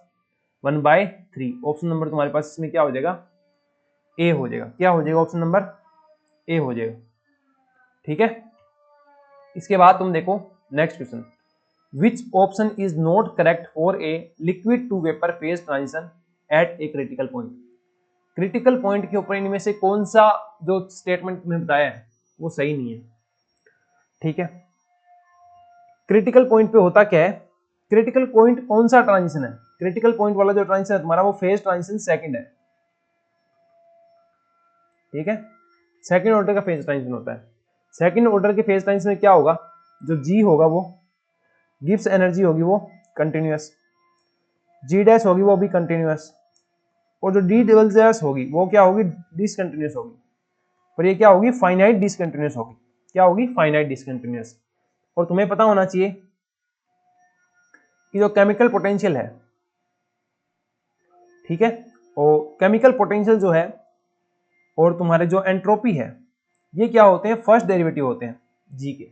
1/3, ऑप्शन नंबर तुम्हारे पास इसमें क्या हो जाएगा ए हो जाएगा, क्या हो जाएगा ऑप्शन नंबर ए हो जाएगा, ठीक है। इसके बाद तुम देखो next question, which option is not correct for a liquid to vapour phase transition at a critical point, critical point के ऊपर इनमें से कौन सा जो स्टेटमेंट में बताया है वो सही नहीं है। ठीक है, क्रिटिकल पॉइंट पे होता क्या है, क्रिटिकल पॉइंट कौन सा ट्रांजिशन है, क्रिटिकल पॉइंट वाला जो ट्रांजिशन है तुम्हारा वो फेज ट्रांजिशन सेकंड है। ठीक है, सेकंड ऑर्डर का फेज ट्रांजिशन होता है। सेकंड ऑर्डर के फेज ट्रांजिशन में क्या होगा, जो जी होगा वो गिब्स एनर्जी होगी वो कंटिन्यूअस, जी डैश होगी वो भी कंटिन्यूअस, और जो डी डबल डैश होगी वो क्या होगी, डिसकंटिन्यूअस होगी, और ये क्या होगी, फाइनाइट डिसकंटिन्यूअस होगी। क्या होगी, फाइनाइट डिसकंटिन्यूअस। और तुम्हें पता होना चाहिए कि जो केमिकल पोटेंशियल है, ठीक है, और केमिकल पोटेंशियल जो है और तुम्हारे जो एंट्रोपी है ये क्या होते हैं, फर्स्ट डेरिवेटिव होते हैं जी के।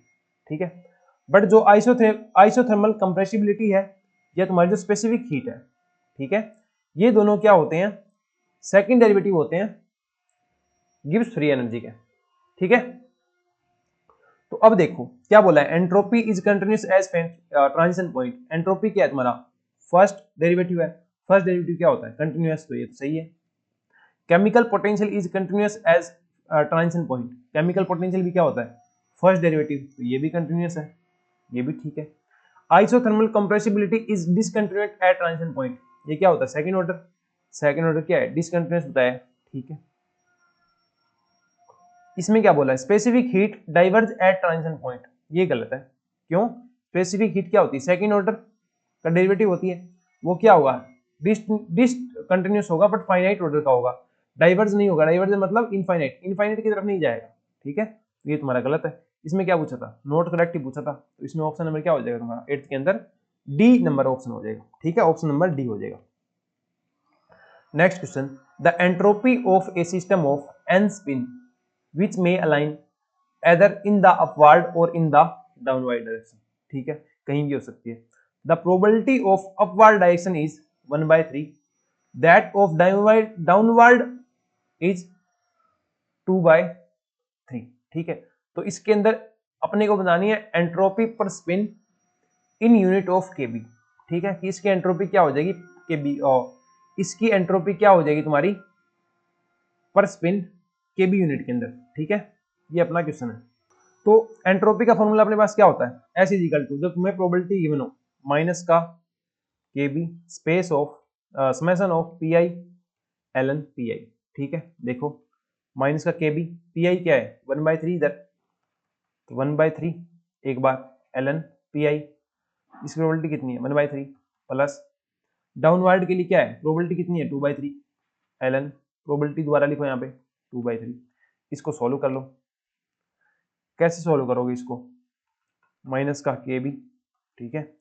ठीक है, बट जो आइसोथर्मल कंप्रेसिबिलिटी है या तुम्हारी जो स्पेसिफिक हीट है, ठीक है, ये दोनों क्या होते हैं, सेकंड डेरिवेटिव होते हैं गिब्स फ्री एनर्जी के। ठीक है, तो अब देखो क्या बोला है, entropy is continuous as transition point. Entropy क्या है तुम्हारा, फर्स्ट डेरिवेटिव है, फर्स्ट डेरिवेटिव क्या होता है, कंटिन्यूअस, तो ये तो सही है। Chemical potential is continuous as transition point, chemical potential भी क्या होता है, फर्स्ट डेरिवेटिव, तो ये भी कंटिन्यूअस है, ये भी ठीक है। Isothermal compressibility is discontinuous at transition point, ये क्या होता है, सेकंड ऑर्डर, सेकंड ऑर्डर क्या है, डिसकंटिन्यूअस बताया है। ठीक है, इसमें क्या बोला है, specific heat diverge at transition point, ये गलत है। क्यों, स्पेसिफिक हीट क्या होती है, सेकंड ऑर्डर का डेरिवेटिव होती है, वो क्या होगा, डिसकंटिन्यूअस होगा बट फाइनाइट ऑर्डर का होगा, डाइवर्ज नहीं होगा, डाइवर्ज मतलब इनफाइनाइट, इनफाइनाइट की तरफ नहीं जाएगा। ठीक है, तो ये तुम्हारा गलत है। इसमें क्या पूछा था, नॉट करेक्ट ही पूछा था, तो इसमें ऑप्शन नंबर क्या हो जाएगा तुम्हारा 8th के अंदर, डी नंबर ऑप्शन हो जाएगा। ठीक है, ऑप्शन नंबर डी हो जाएगा। Next question, the entropy of a system of N spin which may align either in the upward or in the downward direction। ठीक है, कहीं भी हो सकती है। The probability of upward direction is 1/3, that of downward is 2/3। ठीक है, तो इसके अंदर अपने को बनानी है एंट्रोपी पर स्पिन इन यूनिट ऑफ केबी। ठीक है, कि इसकी एंट्रोपी क्या हो जाएगी, केबी, और इसकी एंट्रोपी क्या हो जाएगी तुम्हारी पर स्पिन केबी यूनिट के अंदर। ठीक है, ये अपना क्वेश्चन है। तो एंट्रोपी का फॉर्मूला अपने पास क्या होता है, एस इज इक्वल टू, जब तुम्हें प्रोबेबिलिटी गिवन हो, माइनस का KB space of summation of P I L N P I. ठीक है, देखो माइनस का केबी, पी आई क्या है 1/3 इधर, तो 1/3 एक बार एल एन पी आई, इसकी प्रोबेबिलिटी कितनी है 1/3, प्लस डाउनवर्ड के लिए क्या है, प्रोबेबिलिटी कितनी है 2/3 एल एन, प्रोबेबिलिटी दोबारा लिखो यहाँ पे 2/3। इसको सॉल्व कर लो, कैसे सॉल्व करोगे इसको, माइनस का के बी। ठीक है,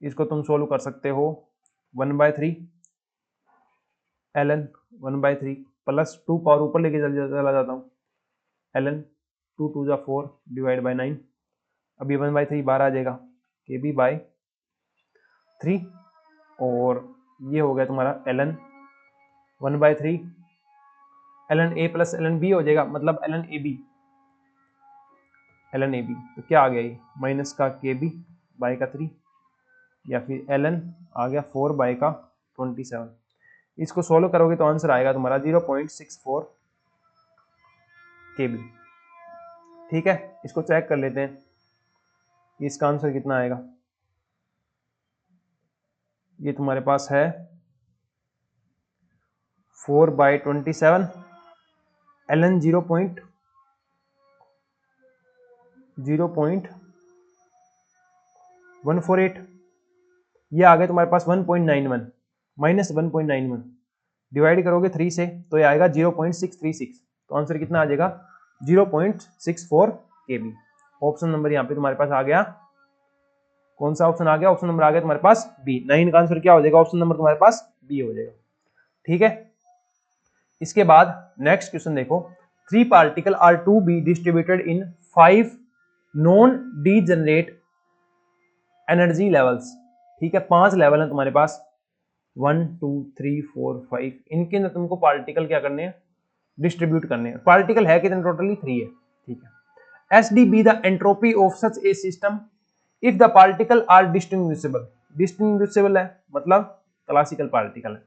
इसको तुम सॉल्व कर सकते हो 1/3 एल एन 1/3 प्लस 2 पावर ऊपर लेके चला जाता हूँ, एल एन 2 2 जा 4 डिवाइड बाई 9, अब ये 1/3 बाहर आ जाएगा, के बी बाई 3, और ये हो गया तुम्हारा L N 1/3 L N A plus L N B हो जाएगा, मतलब L N A B, L N A B, तो क्या आ गया ये माइनस का के बी बाई का 3, या फिर एल एन आ गया 4 बाई का 27। इसको सोल्व करोगे तो आंसर आएगा तुम्हारा 0.64 के बी। ठीक है, इसको चेक कर लेते हैं इसका आंसर कितना आएगा। ये तुम्हारे पास है 4/27, एल एन 0.148, ये आ गया तुम्हारे पास 1.91, माइनस 1.91 डिवाइड करोगे 3 से तो ये आएगा 0.636, तो आंसर कितना आ जाएगा 0.64 केबी। ऑप्शन नंबर यहाँ पे तुम्हारे पास आ गया, कौन सा ऑप्शन आ गया, ऑप्शन नंबर आ गया तुम्हारे पास बी। 9 का आंसर क्या हो जाएगा, ऑप्शन नंबर तुम्हारे पास बी हो जाएगा। ठीक है, इसके बाद नेक्स्ट क्वेश्चन देखो, 3 particle are to be distributed in 5 non degenerate energy levels. ठीक है, 5 लेवल है तुम्हारे पास, 1 2 3 4 5, इनके अंदर तुमको पार्टिकल क्या करने हैं, डिस्ट्रीब्यूट करने हैं। पार्टिकल है कितने, टोटली 3 है। ठीक है, S D B the entropy of such a system if the particle are distinguishable. Distinguishable है मतलब क्लासिकल पार्टिकल है,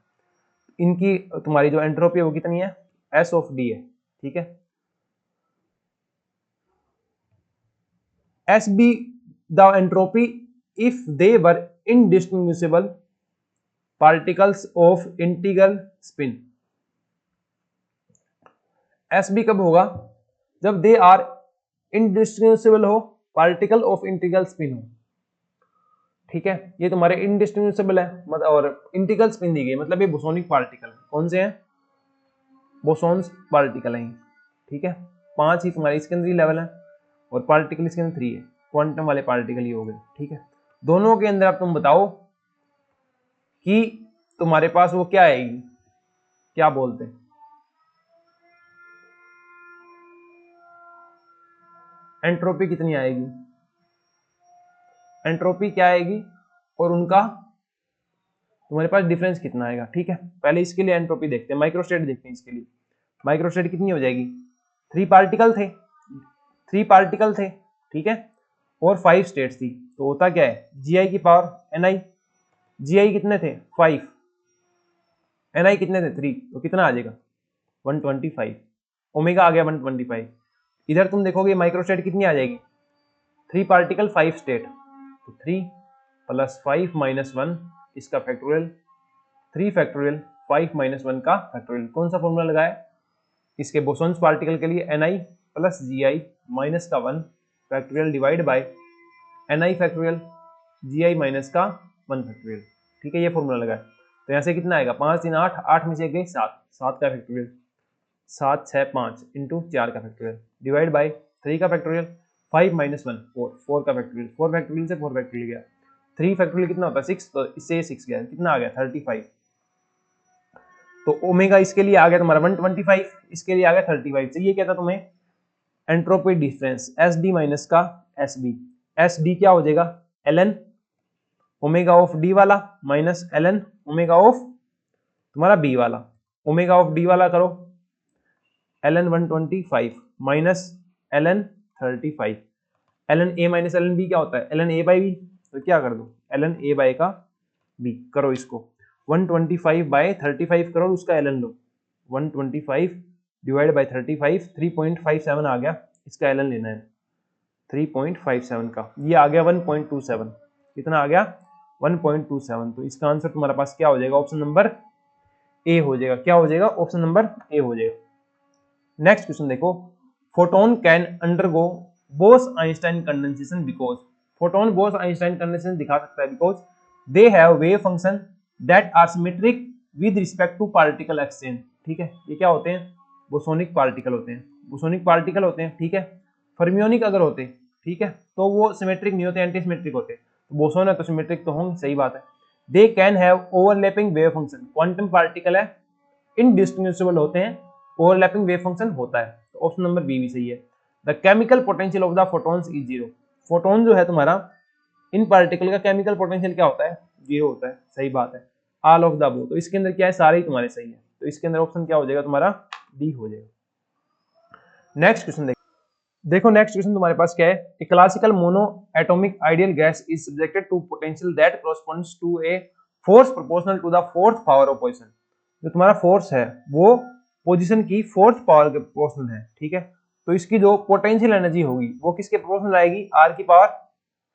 इनकी तुम्हारी जो एंट्रोपी है वो कितनी है, S ऑफ D है, ठीक है। S be the entropy if they were indistinguishable particles of integral spin। S b कब होगा, जब दे आर इंडिस्टिंग्विशेबल हो पार्टिकल ऑफ इंटीग्रल स्पिन हो, ठीक है। ये तुम्हारे इंडिस्टिंग्विशेबल है मतलब, और इंटीग्रल स्पिन दी गई मतलब ये बोसोनिक पार्टिकल है। कौन से हैं, बोसोन्स पार्टिकल हैं, ठीक है। 5 ही तुम्हारे इसके अंदर ही लेवल है और पार्टिकल इसके अंदर 3 है, क्वांटम वाले पार्टिकल ही हो गए, ठीक है। दोनों के अंदर अब तुम बताओ कि तुम्हारे पास वो क्या आएगी, क्या बोलते हैं, एंट्रोपी कितनी आएगी, एंट्रोपी क्या आएगी और उनका तुम्हारे पास डिफरेंस कितना आएगा, ठीक है। पहले इसके लिए एंट्रोपी देखते हैं, माइक्रोस्टेट देखते हैं। इसके लिए माइक्रोस्टेट कितनी हो जाएगी, 3 पार्टिकल थे, ठीक है, और 5 स्टेट्स थी। तो होता क्या है, GI की पावर NI, GI कितने थे 5, NI कितने थे 3, तो कितना आ जाएगा 125, ओमेगा आ गया 125। इधर तुम देखोगे माइक्रोस्टेट कितनी आ जाएगी, 3 पार्टिकल 5 स्टेट, तो 3 + 5 - 1 इसका फैक्टोरियल, 3 फैक्टोरियल 5 - 1 का फैक्टोरियल। कौन सा फॉर्मूला लगाया, इसके बोसोन्स पार्टिकल के लिए NI + GI माइनस का 1 factorial divide by NI factorial GI minus का 1 फैक्टोरियल, ठीक है। ये फॉर्मूला लगाया तो यहाँ से कितना आएगा, 5 3 8, 8 में से गए 7, 7 का फैक्टोरियल, 7 6 5 इंटू 4 का फैक्टोरियल डिवाइड बाय 3 का फैक्टोरियल, 5 - 1 4, 4 का फैक्टोरियल, 4 फैक्टोरियल से 4 फैक्टोरियल गया, 3 फैक्टोरियल कितना होता है 6, तो इससे 6 गया, कितना आ गया 35। तो ओमेगा इसके लिए आ गया तुम्हारा 125, इसके लिए आ गया 35। तो ये क्या था तुम्हें, एंट्रोपी डिफरेंस SD माइनस का SB, SD क्या हो जाएगा ln ओमेगा ऑफ D वाला माइनस ln ओमेगा ऑफ तुम्हारा B वाला, ओमेगा ऑफ D वाला करो ln 125 minus ln 35, ln A minus ln B क्या होता है ln A बाई B, तो क्या कर दो ln A बाई का B करो, इसको 125 बाय 35 करो, उसका ln लो, 125 डिवाइड बाय 35, 3.57 आ गया, इसका ln लेना है 3.57 का, ये आ गया 1.27, कितना आ गया 1.27। तो इसका आंसर तुम्हारे पास क्या हो जाएगा, ऑप्शन नंबर ए हो जाएगा। क्या हो जाएगा, ऑप्शन नंबर ए हो जाएगा। नेक्स्ट क्वेश्चन देखो, photon can undergo Bose Einstein condensation because, photon Bose Einstein condensation दिखा सकता है because they have wave function that are symmetric with respect to particle exchange, ठीक है। ये क्या होते हैं, बोसोनिक पार्टिकल होते हैं, बोसोनिक पार्टिकल होते हैं, ठीक है। फर्मियोनिक अगर होते, ठीक है, तो वो सिमेट्रिक नहीं होते, एंटी सिमेट्रिक होते। तो बोसोन है तो सिमेट्रिक तो होंगे, सही बात है। They can have overlapping wave function, quantum particle है, इनडिस्टिंग्विशेबल होते हैं, ओवरलैपिंग वेव फंक्शन होता है, तो ऑप्शन नंबर बी भी सही है। The chemical potential of the photons is 0, photon जो है तुम्हारा इन पार्टिकल का केमिकल पोटेंशियल क्या होता है, 0 होता है, सही बात है। ऑल ऑफ द अबव, तो इसके अंदर क्या है, सारे ही तुम्हारे सही है, तो इसके अंदर ऑप्शन क्या हो जाएगा तुम्हारा, डी हो जाएगा। नेक्स्ट क्वेश्चन देखो, नेक्स्ट क्वेश्चन तुम्हारे पास क्या है, a classical mono atomic ideal gas is subjected to potential that corresponds to a force proportional to the fourth power of position, जो तुम्हारा फोर्स है वो पोजीशन की फोर्थ पावर के प्रोपोर्शनल है, ठीक है। तो इसकी जो पोटेंशियल एनर्जी होगी वो किसके प्रोपोर्शनल आएगी, r की पावर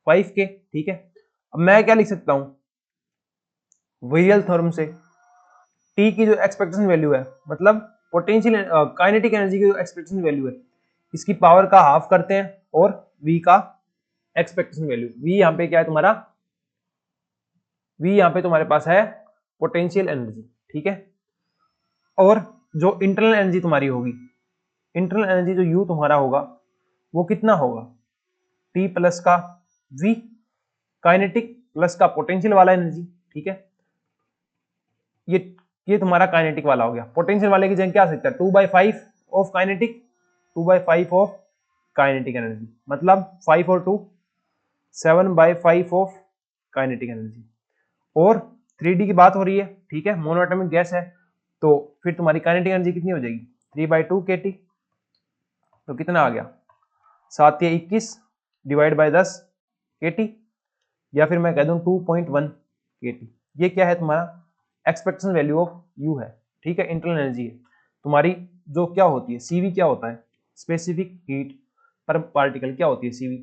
5 के, ठीक है। अब मैं क्या लिख सकता हूं, वेरियल थ्योरम से t की जो एक्सपेक्टेशन वैल्यू है, मतलब पोटेंशियल काइनेटिक एनर्जी की जो एक्सपेक्टेशन वैल्यू है, इसकी पावर का हाफ करते हैं और v का एक्सपेक्टेशन वैल्यू, v यहाँ पे क्या है तुम्हारा, v यहाँ पे तुम्हारे पास है पोटेंशियल एनर्जी, ठीक है। और जो इंटरनल एनर्जी तुम्हारी होगी, इंटरनल एनर्जी जो u तुम्हारा होगा वो कितना होगा, t प्लस का v काइनेटिक प्लस का पोटेंशियल वाला एनर्जी, ठीक है। ये तुम्हारा काइनेटिक वाला हो गया। पोटेंशियल वाले की जगह क्या आ सकता है, 2/5 of kinetic, 2/5 of kinetic energy, मतलब 5 और 2 7/5 ऑफ काइनेटिक एनर्जी। और 3D की बात हो रही है, ठीक है, मोनोएटॉमिक गैस है, तो फिर तुम्हारी काइनेटिक एनर्जी कितनी हो जाएगी 3/2 kT, तो कितना आ गया 7 या 21 डिवाइड बाय 10 kT, या फिर मैं कह दूं 2.1 kT। ये क्या है तुम्हारा एक्सपेक्टेशन वैल्यू ऑफ U है, ठीक है, इंटरनल एनर्जी है तुम्हारी। जो क्या होती है CV क्या होता है, स्पेसिफिक हीट पर पार्टिकल क्या होती है CV,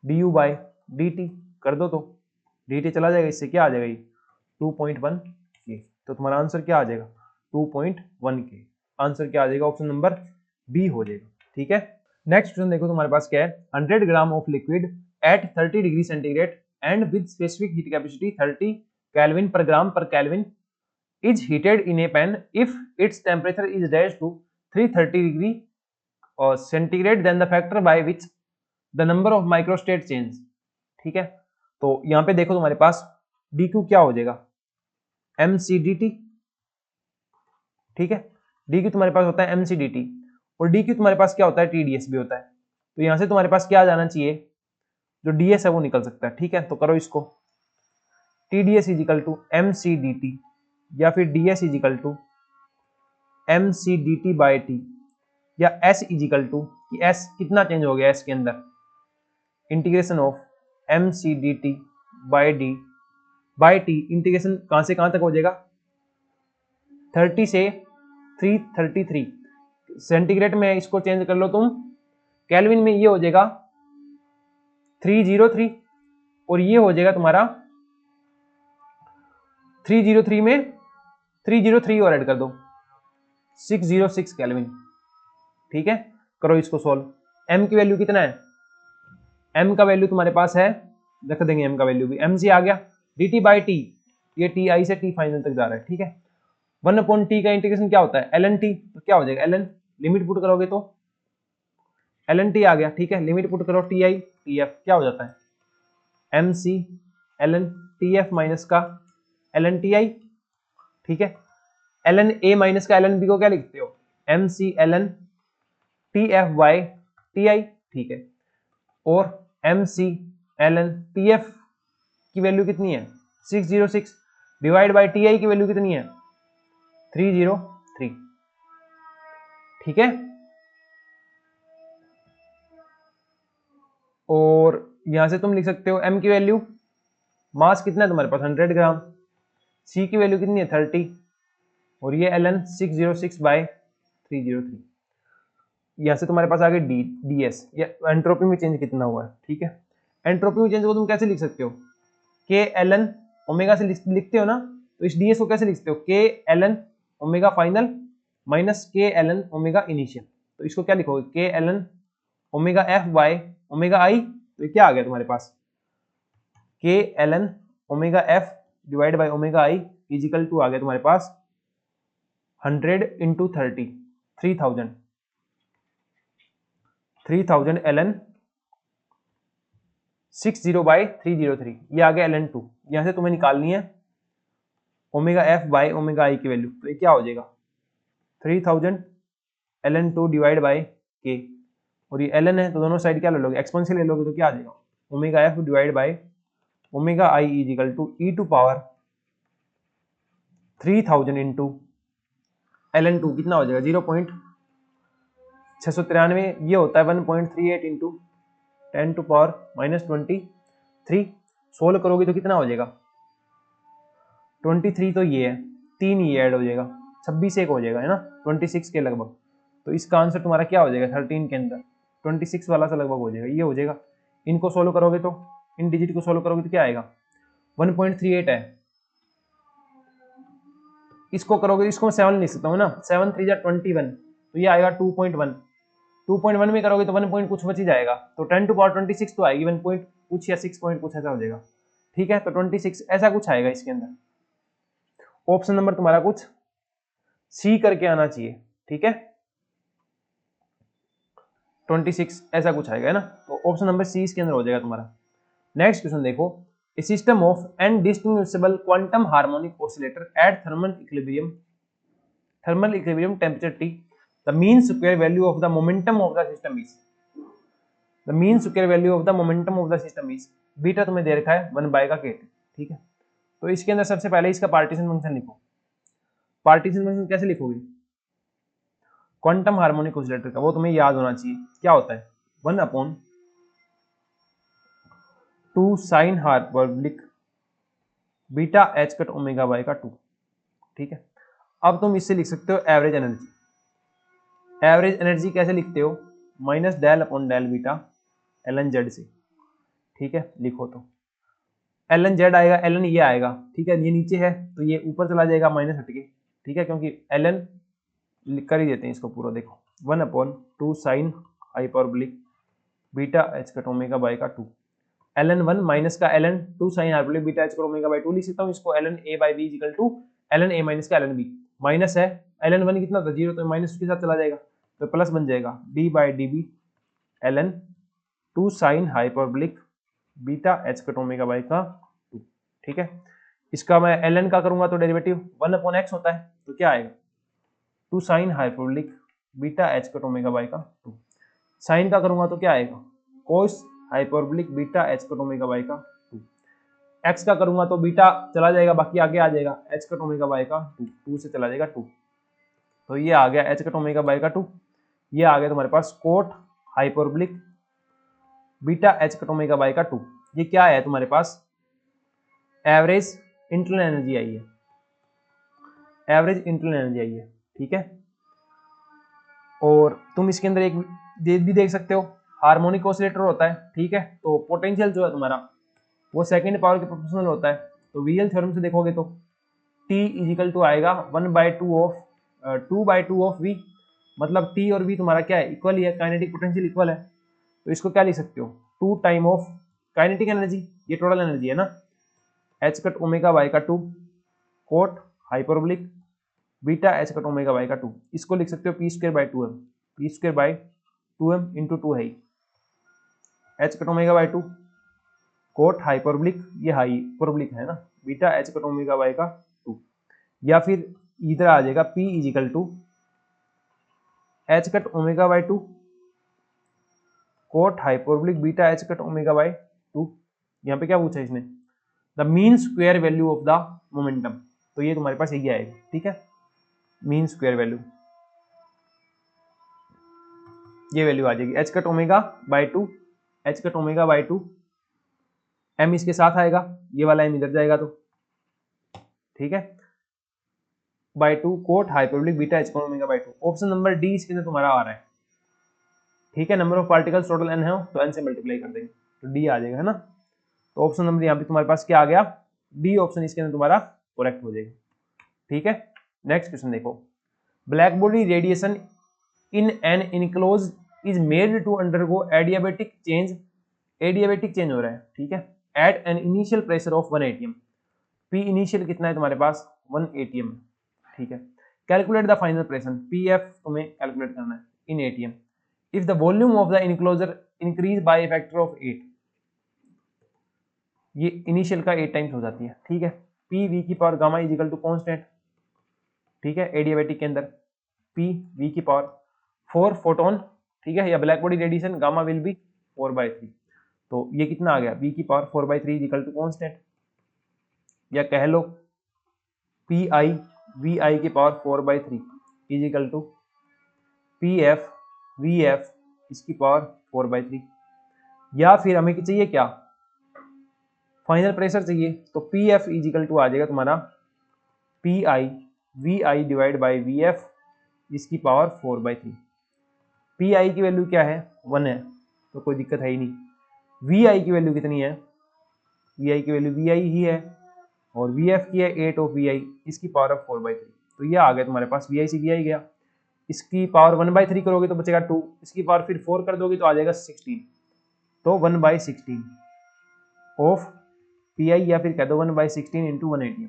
du बाई dt कर दो तो dt चला जाएगा, इससे क्या आ जाएगा ये 2.1 के। तो तुम्हारा आंसर क्या आ जाएगा 2.1 के। आंसर क्या आ जाएगा, ऑप्शन नंबर बी हो जाएगा, ठीक है। नेक्स्ट क्वेश्चन देखो तुम्हारे पास क्या है, 100 gram of liquid at 30 degree centigrade and with specific heat capacity 30 kelvin per gram per kelvin is heated in a pan if its temperature is raised to 330 degree or centigrade then the factor by which the number of microstate change, ठीक है। तो यहाँ पे देखो तुम्हारे पास dq क्या हो जाएगा mcdt, ठीक है, dq तुम्हारे पास होता है mcdt और dq तुम्हारे पास क्या होता है tds भी होता है। तो यहाँ से तुम्हारे पास क्या आ जाना चाहिए, जो ds है वो निकल सकता है, ठीक है। तो करो इसको, tds is equal to mcdt या फिर ds is equal to mcdt by T, या s इज इक्वल टू कि s कितना चेंज हो गया, s के अंदर integration of mcdt by D by T, integration कहां से कहां तक हो जाएगा 30 से 333 सेंटीग्रेड में, इसको चेंज कर लो तुम केल्विन में, ये हो जाएगा 303 और ये हो जाएगा तुम्हारा 303 में 303 और ऐड कर दो 606 केल्विन, ठीक है। करो इसको सॉल्व, m की वैल्यू कितना है, m का वैल्यू तुम्हारे पास है, रख देंगे m का वैल्यू भी, mc आ गया dt बाई टी, ये ti से t फाइनल तक जा रहा है, ठीक है। 1/t का इंटीग्रेशन क्या होता है ln t, तो क्या हो जाएगा ln, लिमिट पुट करोगे तो ln t आ गया, ठीक है। लिमिट पुट करो ti tf क्या हो जाता है mc ln tf माइनस का ln ti, ठीक है। ln a माइनस का ln b को क्या लिखते हो mc ln tf by ti, ठीक है। और mc ln tf की वैल्यू कितनी है 606 डिवाइड बाई ti की वैल्यू कितनी है 303, ठीक है। और यहां से तुम लिख सकते हो m की वैल्यू, मास कितना है तुम्हारे पास 100 ग्राम, c की वैल्यू कितनी है 30 और ये ln 606 बाई 303। यहां से तुम्हारे पास आ गया ds, ये एंट्रोपी में चेंज कितना हुआ है, ठीक है। एंट्रोपी में चेंज को तुम कैसे लिख सकते हो, k ln ओमेगा से लिखते हो ना, तो इस ds को कैसे लिखते हो k ln omega final minus k ln omega initial, तो इसको क्या लिखोगे k ln omega f by omega i, तो ये क्या आ गया तुम्हारे पास k ln omega f divide by omega i is equal to आ गया तुम्हारे पास 100 इंटू 30 3000 ln 60 बाई 303, ये आ गया ln 2। यहां से तुम्हें निकालनी है omega f by omega i की वैल्यू, तो ये क्या हो जाएगा 3000 ln 2 डिवाइड बाई k, और ये ln है तो दोनों साइड क्या ले लोगे एक्सपोनेंशियल ले लोगे, तो क्या आ जाएगा omega f divide by omega i is equal to e to power 3000 into ln 2 कितना हो जाएगा 0.693, ये होता है 1.38 into 10 to power minus 23। Solve करोगे तो कितना हो जाएगा 23, तो ये है 3 ये ऐड हो जाएगा 26 एक हो जाएगा है ना 26 के लगभग, तो इसका आंसर तुम्हारा क्या हो जाएगा 13 के अंदर 26 वाला सा लगभग हो जाएगा, ये हो जाएगा। इनको सोल्व करोगे तो इन डिजिट को सोल्व करोगे तो क्या आएगा 1.38 है, इसको करोगे इसको मैं 7 लिख सकता हूँ ना 7 3 21, तो ये आएगा 2.1 में करोगे तो 1 पॉइंट कुछ बच ही जाएगा, तो 10 टू पावर 26 तो आएगी 1 पॉइंट कुछ या 6 पॉइंट कुछ ऐसा हो जाएगा, ठीक है। तो 26 ऐसा कुछ आएगा इसके अंदर, ऑप्शन नंबर तुम्हारा कुछ सी करके आना चाहिए, ठीक है 26 ऐसा कुछ आएगा है ना, तो ऑप्शन नंबर सी इसके अंदर हो जाएगा तुम्हारा। नेक्स्ट क्वेश्चन देखो, a system of indistinguishable quantum harmonic oscillator at thermal equilibrium temperature T, the mean square value of the momentum of the system is beta तुम्हें दे रखा है 1 बाय का kt, ठीक है। तो इसके अंदर सबसे पहले इसका पार्टीशन फंक्शन लिखो, पार्टीशन फंक्शन कैसे लिखोगे क्वांटम हार्मोनिक ऑसिलेटर का, वो तुम्हें याद होना चाहिए क्या होता है 1/2 sine harmonic beta h cut omega by का 2, ठीक है। अब तुम इससे लिख सकते हो एवरेज एनर्जी। एवरेज एनर्जी कैसे लिखते हो, minus del upon del beta ln z से, ठीक है। लिखो तो ln z आएगा, ln ये आएगा, ठीक है, ये नीचे है तो ये ऊपर चला जाएगा माइनस हटके, ठीक है, क्योंकि ln कर ही देते हैं इसको पूरा। देखो 1/2 sine hyperbolic beta h cut omega by का 2, ln 1 माइनस का ln 2 sine hyperbolic beta h cut omega by 2 लिख सकता हूँ इसको, ln a बाय b equal to ln a minus का ln b। माइनस है, ln 1 कितना था 0, तो माइनस के साथ चला जाएगा तो प्लस बन जाएगा d by db ln 2 sine hyperbolic beta h cut omega by का 2, ठीक है। इसका मैं ln का करूंगा तो डेरिवेटिव 1/x होता है, तो क्या आएगा 2 sine hyperbolic beta h cut omega by का 2। साइन का करूंगा तो क्या आएगा cos hyperbolic beta h cut omega by का 2। x का करूंगा तो बीटा चला जाएगा, बाकी आगे आ जाएगा h कट ओमेगा बाय का 2 से चला जाएगा 2, तो ये आ गया h कट ओमेगा बाय का 2। ये आ गया तुम्हारे पास cot hyperbolic beta h cut omega by का 2। ये क्या है तुम्हारे पास, एवरेज इंटरनल एनर्जी आई है, एवरेज इंटरनल एनर्जी आई है, ठीक है। और तुम इसके अंदर एक भी देख सकते हो, हार्मोनिक ऑसिलेटर होता है, ठीक है, तो पोटेंशियल जो है तुम्हारा वो सेकंड पावर के प्रोपोर्शनल होता है। तो वीएल थ्योरम से देखोगे तो T इजिकल टू आएगा 2/2 ऑफ V, मतलब T और V तुम्हारा क्या है इक्वल ही है, काइनेटिक पोटेंशियल इक्वल है, तो इसको क्या लिख सकते हो 2 टाइम ऑफ काइनेटिक एनर्जी, ये टोटल एनर्जी है ना, h कट ओमेगा बाय का 2 cot hyperbolic beta h cut omega by का 2, इसको लिख सकते हो p square by 2m, p square by 2m into 2 है h cut omega by 2 cot hyperbolic, ये हाइपरबोलिक है ना, बीटा h कट ओमेगा बाय का 2, या फिर इधर आ जाएगा p is equal to h cut omega by 2 cot hyperbolic beta h cut omega by 2। यहाँ पे क्या पूछा इसने, the mean square value of the momentum, तो ये तुम्हारे पास यही आएगा, ठीक है, मीन स्क्वायर वैल्यू, ये वैल्यू आ जाएगी h cut omega by 2, h cut omega by 2, m इसके साथ आएगा, ये वाला m इधर जाएगा तो, ठीक है, by 2 cot hyperbolic beta h cut omega by 2। Option number D इसके अंदर तुम्हारा आ रहा है, ठीक है। Number of particles total n है तो n से मल्टीप्लाई कर देंगे तो d आ जाएगा, है ना। तो ऑप्शन नंबर यहाँ पे तुम्हारे पास क्या आ गया, डी ऑप्शन इसके अंदर तुम्हारा करेक्ट हो जाएगा, ठीक है। नेक्स्ट क्वेश्चन देखो, black body radiation in an enclose is made to undergo adiabatic change, adiabatic change हो रहा है, ठीक है, at an initial pressure of 1 atm, P initial कितना है तुम्हारे पास 1 atm, ठीक है। Calculate the final pressure, PF तुम्हें कैलकुलेट करना है in ATM, if the volume of the enclosure increase by factor of 8, ये इनिशियल का 8 टाइम्स हो जाती है, ठीक है। पी वी की power gamma is equal to constant, ठीक है, एडियाबेटिक के अंदर पी वी की पावर 4 फोटोन, ठीक है, या black body radiation gamma will be 4/3, तो ये कितना आ गया वी की power 4/3 is equal to constant, या कह लो पी आई वी आई की power 4/3 is equal to P F V F इसकी पावर 4/3, या फिर हमें चाहिए क्या फाइनल प्रेशर चाहिए, तो पी एफ इजिकल टू आ जाएगा तुम्हारा P I V I divide by V F इसकी पावर 4/3। पी आई की वैल्यू क्या है 1 है तो कोई दिक्कत है ही नहीं, वी आई की वैल्यू कितनी है, वी आई की वैल्यू वी आई ही है, और वी एफ की है 8 ऑफ वी आई इसकी पावर ऑफ 4/3, तो ये आ गया तुम्हारे पास वी आई से वी आई गया, इसकी पावर 1/3 करोगे तो बचेगा 2, इसकी पावर फिर 4 कर दोगे तो आ जाएगा 16, तो 1/16 ऑफ पी आई, या फिर कह दो 1/16 इंटू 1 atm,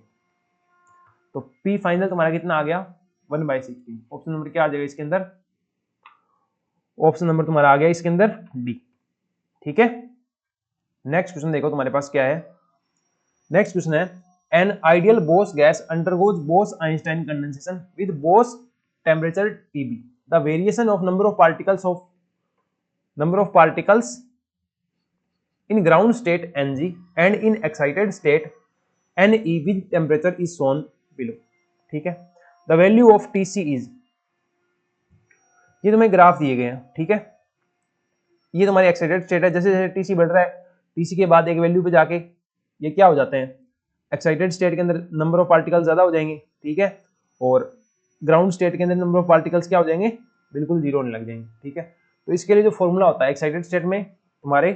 तो पी फाइनल तुम्हारा कितना आ गया 1/16। ऑप्शन नंबर क्या आ जाएगा इसके अंदर, ऑप्शन नंबर तुम्हारा आ गया इसके अंदर डी, ठीक है। नेक्स्ट क्वेश्चन देखो तुम्हारे पास क्या है, नेक्स्ट क्वेश्चन है an ideal Bose gas undergoes Bose Einstein condensation with Bose temperature TB, the variation of number of particles in ground state Ng and in excited state Ne with temperature is shown below, ठीक है। The value of Tc is, ये तुम्हें graph दिए गए हैं, ठीक है, ये तुम्हारी एक्साइटेड स्टेट है, जैसे जैसे Tc बढ़ रहा है Tc के बाद एक वैल्यू पे जाके ये क्या हो जाते हैं, एक्साइटेड स्टेट के अंदर नंबर ऑफ पार्टिकल ज्यादा हो जाएंगे, ठीक है, और ग्राउंड स्टेट के अंदर नंबर ऑफ पार्टिकल्स क्या हो जाएंगे, बिल्कुल जीरो होने लग जाएंगे। ठीक है, तो इसके लिए जो फॉर्मूला होता है एक्साइटेड स्टेट में तुम्हारे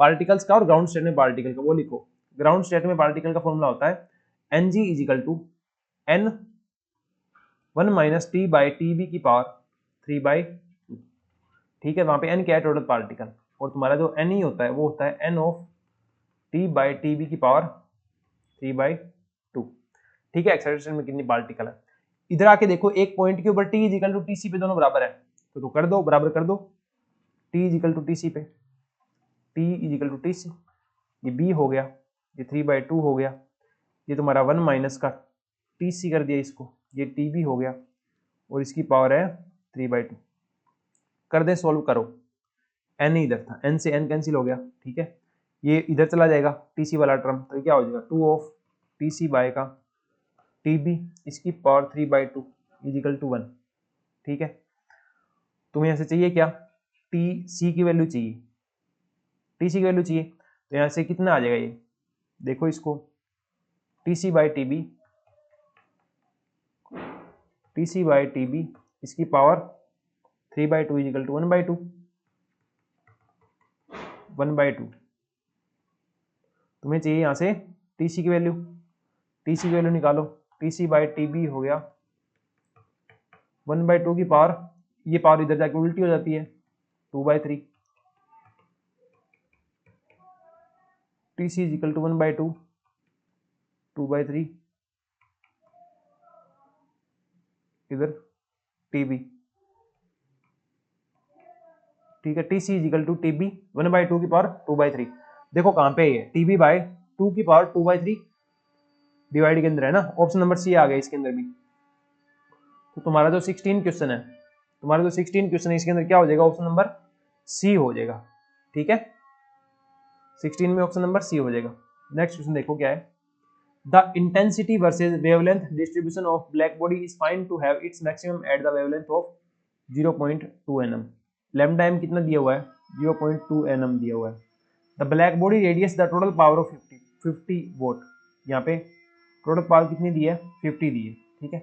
पार्टिकल्स का और ग्राउंड स्टेट में पार्टिकल का, वो लिखो। ग्राउंड स्टेट में पार्टिकल का फॉर्मूला होता है Ng is equal to n 1 minus T by T B की पावर 3/2। ठीक है, वहां पे n क्या है, टोटल पार्टिकल, और तुम्हारा जो n ही होता है वो होता है n of T by T B की पावर 3/2। ठीक है, एक्साइटेड स्टेट में कितनी पार्टिकल है। इधर आके देखो एक पॉइंट के ऊपर t is equal to T C पे दोनों बराबर है, तो कर दो, बराबर कर दो। t is equal to T C पे, t is equal to T C, ये b हो गया, ये 3/2 हो गया, ये तुम्हारा 1 माइनस का टी सी कर दिया इसको, ये टी बी हो गया, और इसकी पावर है 3/2। कर दे, सोल्व करो। n इधर था, n से n कैंसिल हो गया। ठीक है, ये इधर चला जाएगा टी सी वाला टर्म, तो ये क्या हो जाएगा 2 ऑफ टी सी बाय का टी बी, इसकी पावर 3/2 इज इक्वल टू 1। ठीक है, तुम्हें यहाँ से चाहिए क्या, टी सी की वैल्यू चाहिए, टी सी की वैल्यू चाहिए, तो यहाँ से कितना आ जाएगा ये, देखो इसको, T C by T B, T C by T B, इसकी पावर 3/2 इज इक्वल टू 1/2, 1/2। तुम्हें चाहिए यहाँ से टी सी की वैल्यू, टी सी की वैल्यू निकालो, T C by T B हो गया 1/2 की पावर, ये पावर इधर जाके उल्टी हो जाती है 2/3, T C is equal to 1/2, 2/3 इधर टी बी। ठीक है, T C is equal to T B 1/2 की पावर 2/3। देखो कहाँ पे है, टी बी बाय 2 की पावर 2/3 डिवाइड के अंदर है ना, ऑप्शन नंबर सी आ गया इसके अंदर भी। तो तुम्हारा जो 16 क्वेश्चन है, तुम्हारा जो 16 क्वेश्चन है इसके अंदर क्या हो जाएगा, ऑप्शन नंबर सी हो जाएगा। ठीक है, 16 में ऑप्शन नंबर सी हो जाएगा। नेक्स्ट क्वेश्चन देखो क्या है, the intensity versus wavelength distribution of black body is find to have its maximum at the wavelength of 0.2 nm। Lambda m कितना दिया हुआ है, 0.2 nm दिया हुआ है। The black body radius the total power of 50 vote, यहाँ पे total power कितनी दी है, 50 दी है। ठीक है,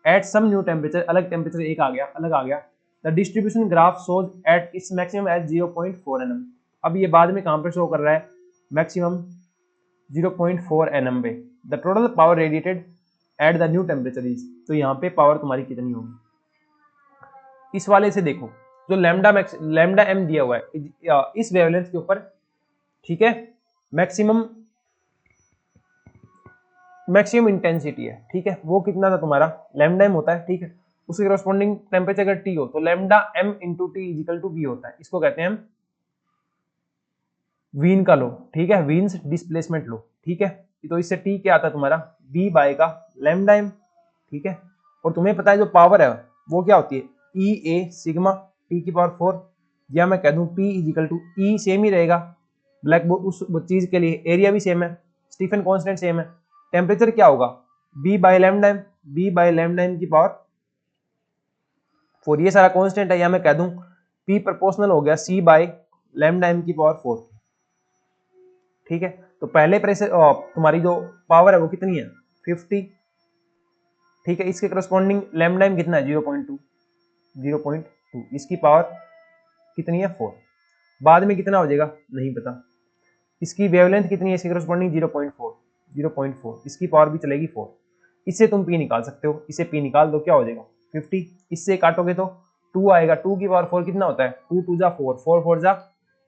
एट सम न्यू टेम्परेचर, अलग टेम्परेचर एक आ गया, अलग आ गया। The distribution graph shows at its maximum at 0.4 nm। अब ये बाद में कहाँ पे शो कर रहा है, मैक्सिमम 0.4 nm पे। The total power radiated at the new temperature is, तो यहाँ पे पावर तुम्हारी कितनी होगी। इस वाले से देखो, जो लैम्डा एम दिया हुआ है इस वेवलेंथ के ऊपर, ठीक है, मैक्सिमम इंटेंसिटी है। ठीक है, वो कितना था तुम्हारा, लैम्डा एम होता है। ठीक है, उसके करस्पॉन्डिंग टेम्परेचर अगर टी हो तो lambda M into T is equal to V होता है। इसको कहते हैं हम वीन का लो। ठीक है, वीन्स डिस्प्लेसमेंट लो। ठीक है, तो इससे टी क्या आता है तुम्हारा, बी बाय का लैम्डा एम। ठीक है, और तुम्हें पता है जो पावर है वो क्या होती है, ई ए सिग्मा टी की पावर 4, या मैं कह दूं P is equal to E, same ही रहेगा ब्लैक बोर्ड उस चीज के लिए, एरिया भी सेम है, स्टीफन कांस्टेंट सेम है, टेम्परेचर क्या होगा, B by lambda M, B by lambda M की पावर 4, ये सारा कांस्टेंट है, या मैं कह दूं पी प्रोपोर्शनल हो गया सी बाय लैम्डा एम की पावर 4। ठीक है, तो पहले प्रेशर तुम्हारी जो पावर है वो कितनी है, 50। ठीक है, इसके करस्पॉन्डिंग लैम्डा एम कितना है, 0.2, इसकी पावर कितनी है, 4। बाद में कितना हो जाएगा नहीं पता। इसकी वेवलेंथ कितनी है, इसके करस्पॉन्डिंग 0.4, इसकी पावर भी चलेगी 4। इससे तुम पी निकाल सकते हो, इसे पी निकाल दो, क्या हो जाएगा 50, इससे काटोगे तो 2 आएगा, 2 की पावर 4 कितना होता है, 2 2 जा 4, 4 4 जा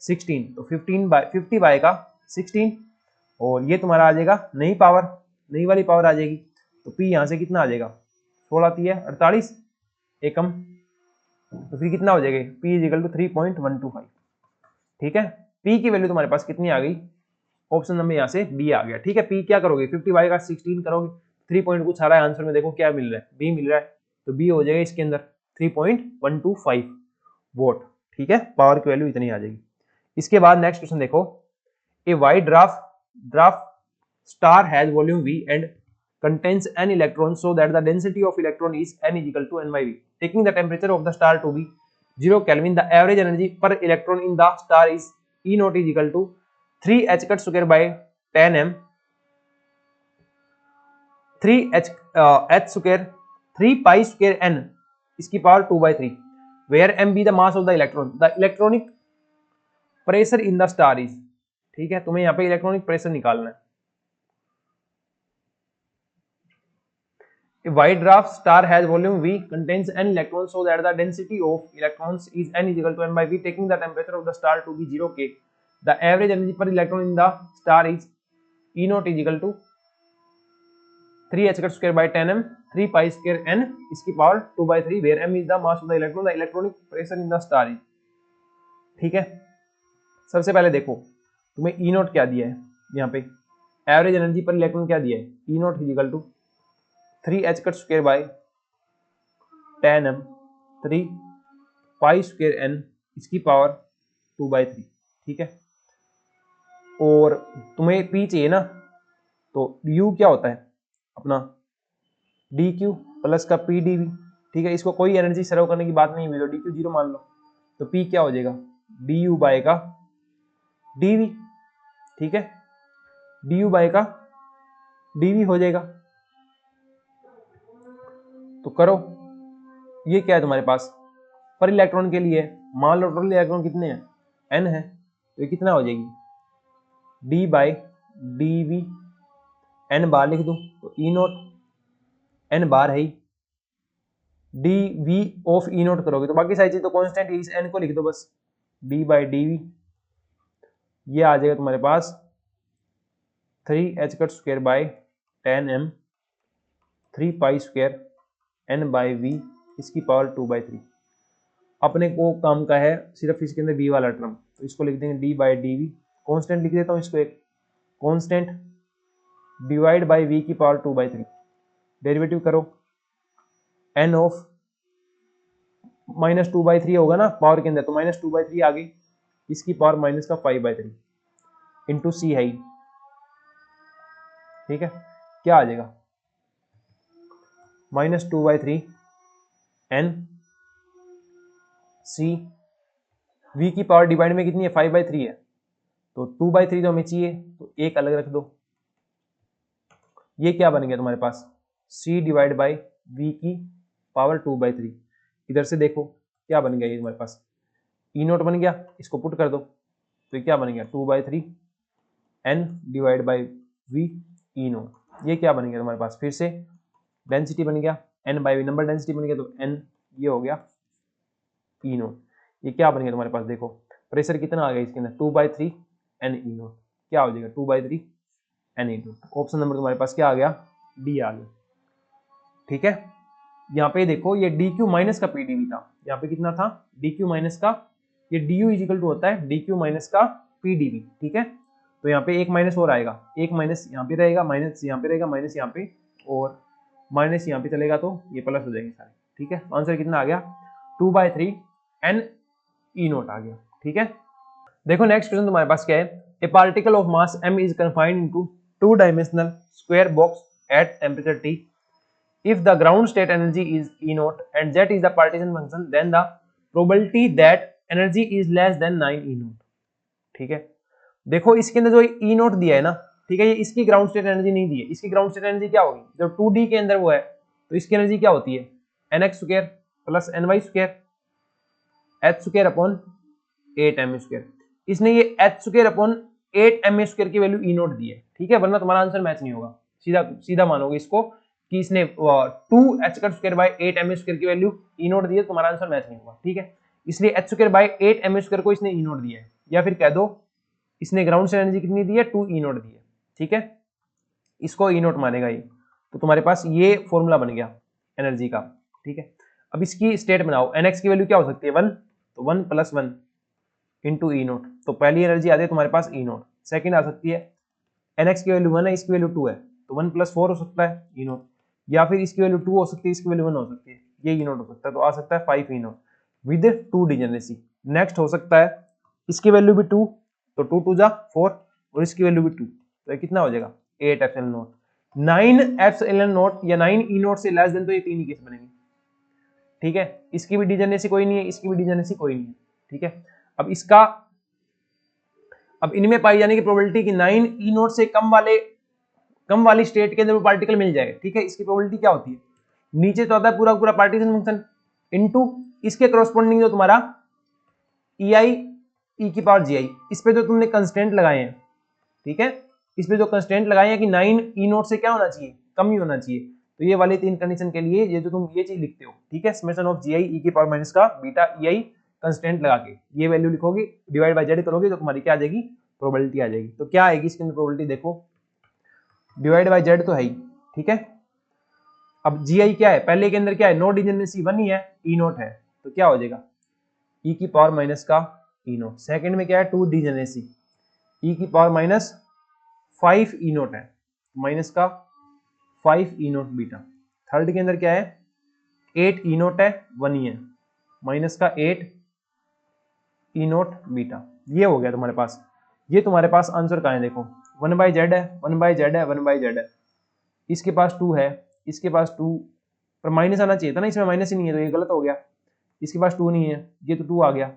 16, तो 50 बाय का 16, और ये तुम्हारा आ जाएगा नई पावर, नई वाली पावर आ जाएगी। तो P यहाँ से कितना आ जाएगा, 16 आती है 48 एकम, तो फिर कितना हो जाएगा P इज इक्वल टू 3.125। ठीक है, P की वैल्यू तुम्हारे पास कितनी आ गई, ऑप्शन नंबर यहाँ से B आ गया। ठीक है, P क्या करोगे, 50 बाई का 16 करोगे, 3 पॉइंट कुछ आ रहा है आंसर में, देखो क्या मिल रहा है, B मिल रहा है, तो B हो जाएगा इसके अंदर 3.125 वोट। ठीक है, पावर की वैल्यू इतनी आ जाएगी। इसके बाद नेक्स्ट क्वेश्चन देखो, a wide draft star has volume V and contains n electrons so that the density of electron is n is equal to n by V. Taking the temperature of the star to be 0 Kelvin, the average energy per electron in the star is E naught is equal to 3 h cut square by 10 m 3 h h square 3 pi square n इसकी power 2/3 where m be the mass of the electronic pressure in the star is. ठीक है, तुम्हें यहाँ पे electronic pressure निकालना है। A white dwarf star has volume V, contains n electrons, so that the density of electrons is n is equal to n by V. Taking the temperature of the star to be 0 K, the average energy per electron in the star is E naught is equal to 3h square by 10 m 3 pi square n इसकी power 2/3 where m is the mass of the electron, the electronic pressure in the star is। ठीक है, सबसे पहले देखो तुम्हें E naught क्या दिया है, यहाँ पे एवरेज एनर्जी पर इलेक्ट्रॉन क्या दिया है, E naught is equal to 3h square by 10 m 3 pi square n इसकी पावर 2/3। ठीक है, और तुम्हें P चाहिए ना, तो U क्या होता है अपना dq प्लस का P dV। ठीक है, इसको कोई एनर्जी सर्व करने की बात नहीं हुई तो dq 0 मान लो, तो P क्या हो जाएगा du बाय का dV। ठीक है, du बाय का dV हो जाएगा। तो करो, ये क्या है तुम्हारे पास पर इलेक्ट्रॉन के लिए, मान लो टोटल इलेक्ट्रॉन कितने हैं n है, तो ये कितना हो जाएगी d बाय dv, n बार लिख दो तो E नोट n बार है ही, dv ऑफ E नोट करोगे तो बाकी सारी चीज तो कांस्टेंट है, इस n को लिख दो बस d बाय dv, ये आ जाएगा तुम्हारे पास 3h square by 10m 3 pi square n by v इसकी पावर 2/3। अपने को काम का है सिर्फ इसके अंदर v वाला टर्म, तो इसको लिख देंगे d बाय dv, कांस्टेंट लिख देता हूँ इसको, एक कांस्टेंट डिवाइड बाय v की पावर 2/3, डेरिवेटिव करो n ऑफ -2/3 होगा ना पावर के अंदर, तो -2/3 आ गई, इसकी पावर माइनस का 5/3 इंटू c है। ठीक है, क्या आ जाएगा -2/3 n c, v की पावर डिवाइड में कितनी है 5/3 है, तो 2/3 तो हमें चाहिए, तो एक अलग रख दो, ये क्या बन गया तुम्हारे पास c डिवाइड बाई v की पावर 2/3। इधर से देखो क्या बन गया, ये तुम्हारे पास E नोट बन गया, इसको पुट कर दो तो ये क्या बन गया 2/3 n divide by v E note, ये क्या बन गया तुम्हारे पास फिर से डेंसिटी बन गया n by V, number density बन गया तो n, ये हो गया E नोट। ये क्या बन गया तुम्हारे पास, देखो प्रेशर कितना आ गया इसके अंदर 2/3 n E नोट, क्या हो जाएगा 2/3 n E note. Option number तुम्हारे पास क्या आ गया डी आ गया। ठीक है, यहाँ पे देखो ये dq माइनस का pdv था, यहाँ पे कितना था dq माइनस का, ये du इज इक्वल टू होता है dq माइनस का pdv। ठीक है, तो यहाँ पे एक माइनस और आएगा, एक माइनस यहाँ पे रहेगा, माइनस यहाँ पे रहेगा, माइनस यहाँ पे और माइनस यहाँ पे चलेगा तो ये प्लस हो जाएंगे सारे। ठीक है, आंसर कितना आ गया 2/3 n E नोट आ गया। ठीक है, देखो नेक्स्ट क्वेश्चन तुम्हारे पास क्या है, ए particle of mass m is confined into 2-dimensional square box at temperature T. If the ground state energy is E naught and Z is the partition function, then the probability that energy is less than 9 E naught। ठीक है, देखो इसके अंदर जो E naught दिया है ना, ठीक है, ये इसकी ग्राउंड स्टेट एनर्जी नहीं दी है, इसकी ग्राउंड स्टेट एनर्जी क्या होगी, जब 2D के अंदर वो है तो इसकी एनर्जी क्या होती है nx square plus ny square h square upon 8m square. इसने ये h square upon 8m square की वैल्यू E नोट दी है। ठीक है, वरना तुम्हारा आंसर मैच नहीं होगा, सीधा सीधा मानोगे इसको कि इसने 2h square by 8m square की वैल्यू E नोट दी है, तुम्हारा आंसर मैच नहीं होगा। ठीक है, इसलिए h square by 8m square को इसने E नोट दिया है, या फिर कह दो इसने ग्राउंड से एनर्जी कितनी दी है 2 E नोट दी है। ठीक है, इसको E नोट मानेगा ये, तो तुम्हारे पास ये फॉर्मूला बन गया एनर्जी का। ठीक है, अब इसकी स्टेट बनाओ, nx की वैल्यू क्या हो सकती है 1, तो 1 + 1 इंटू E नोट, तो पहली एनर्जी आ जाए तुम्हारे पास E नोट। सेकंड आ सकती है nx की वैल्यू 1 है, इसकी वैल्यू 2 है, तो 1 + 4 हो सकता है E नोट, या फिर इसकी वैल्यू 2 हो सकती है, इसकी वैल्यू 1 हो सकती है, ये E नोट हो सकता है, तो आ सकता है 5 E note with 2 degeneracy. Next हो सकता है इसकी वैल्यू भी 2, तो 2 2 जा 4 और इसकी वैल्यू भी 2, तो ये कितना हो जाएगा 8 एप्सिलॉन नॉट। 9 एप्सिलॉन नॉट या 9 E नोट से लेस देन, तो ये तीन ही केस बनेंगे। ठीक है, इसकी भी डिजेनरेसी कोई नहीं है, इसकी भी डिजेनरेसी कोई नहीं है। ठीक है, अब इसका, अब इनमें पाई जाने की प्रोबेबिलिटी कि 9 E नोट से कम वाली स्टेट के अंदर वो पार्टिकल मिल जाएगा। ठीक है, इसकी प्रोबेबिलिटी क्या होती है नीचे तो आता है पूरा पूरा पार्टीशन फंक्शन इनटू इसके करस्पॉन्डिंग जो तुम्हारा ei e की पावर gi, इस पे जो तुमने कंस्टेंट लगाए हैं, ठीक है, इस पे जो कंस्टेंट लगाए हैं कि 9 ई नोट से क्या होना चाहिए, कम ही होना चाहिए, तो ये वाली 3 कंडीशन के लिए ये जो तुम ये चीज लिखते हो, ठीक है, समेशन ऑफ gi e की पावर माइनस का बीटा ei कंस्टेंट लगा के ये वैल्यू लिखोगे, डिवाइड बाय जेड करोगे तो तुम्हारी क्या आ जाएगी, प्रोबेबिलिटी आ जाएगी। तो क्या आएगी इसके अंदर प्रोबेबिलिटी, देखो डिवाइड बाय जेड तो है ही, ठीक है, अब gi क्या है, पहले के अंदर क्या है, नो डिजेनरेसी 1 ही है, ई नोट है, तो क्या हो जाएगा e की पावर माइनस का ई नोट, सेकंड में क्या है 2 डिजेनरेसी e की पावर माइनस 5 ई नोट है, माइनस का 5 ई नोट बीटा, थर्ड के अंदर क्या है 8 ई नोट है, 1 ही है, माइनस का 8 ई नोट बीटा, ये हो गया तुम्हारे पास, ये तुम्हारे पास आंसर कहाँ है, देखो 1 बाई जेड है, 1 बाई जेड है, 1 बाई जेड है, इसके पास 2 है, इसके पास 2 पर माइनस आना चाहिए था ना, इसमें माइनस ही नहीं है तो ये गलत हो गया, इसके पास 2 नहीं है, ये तो 2 आ गया,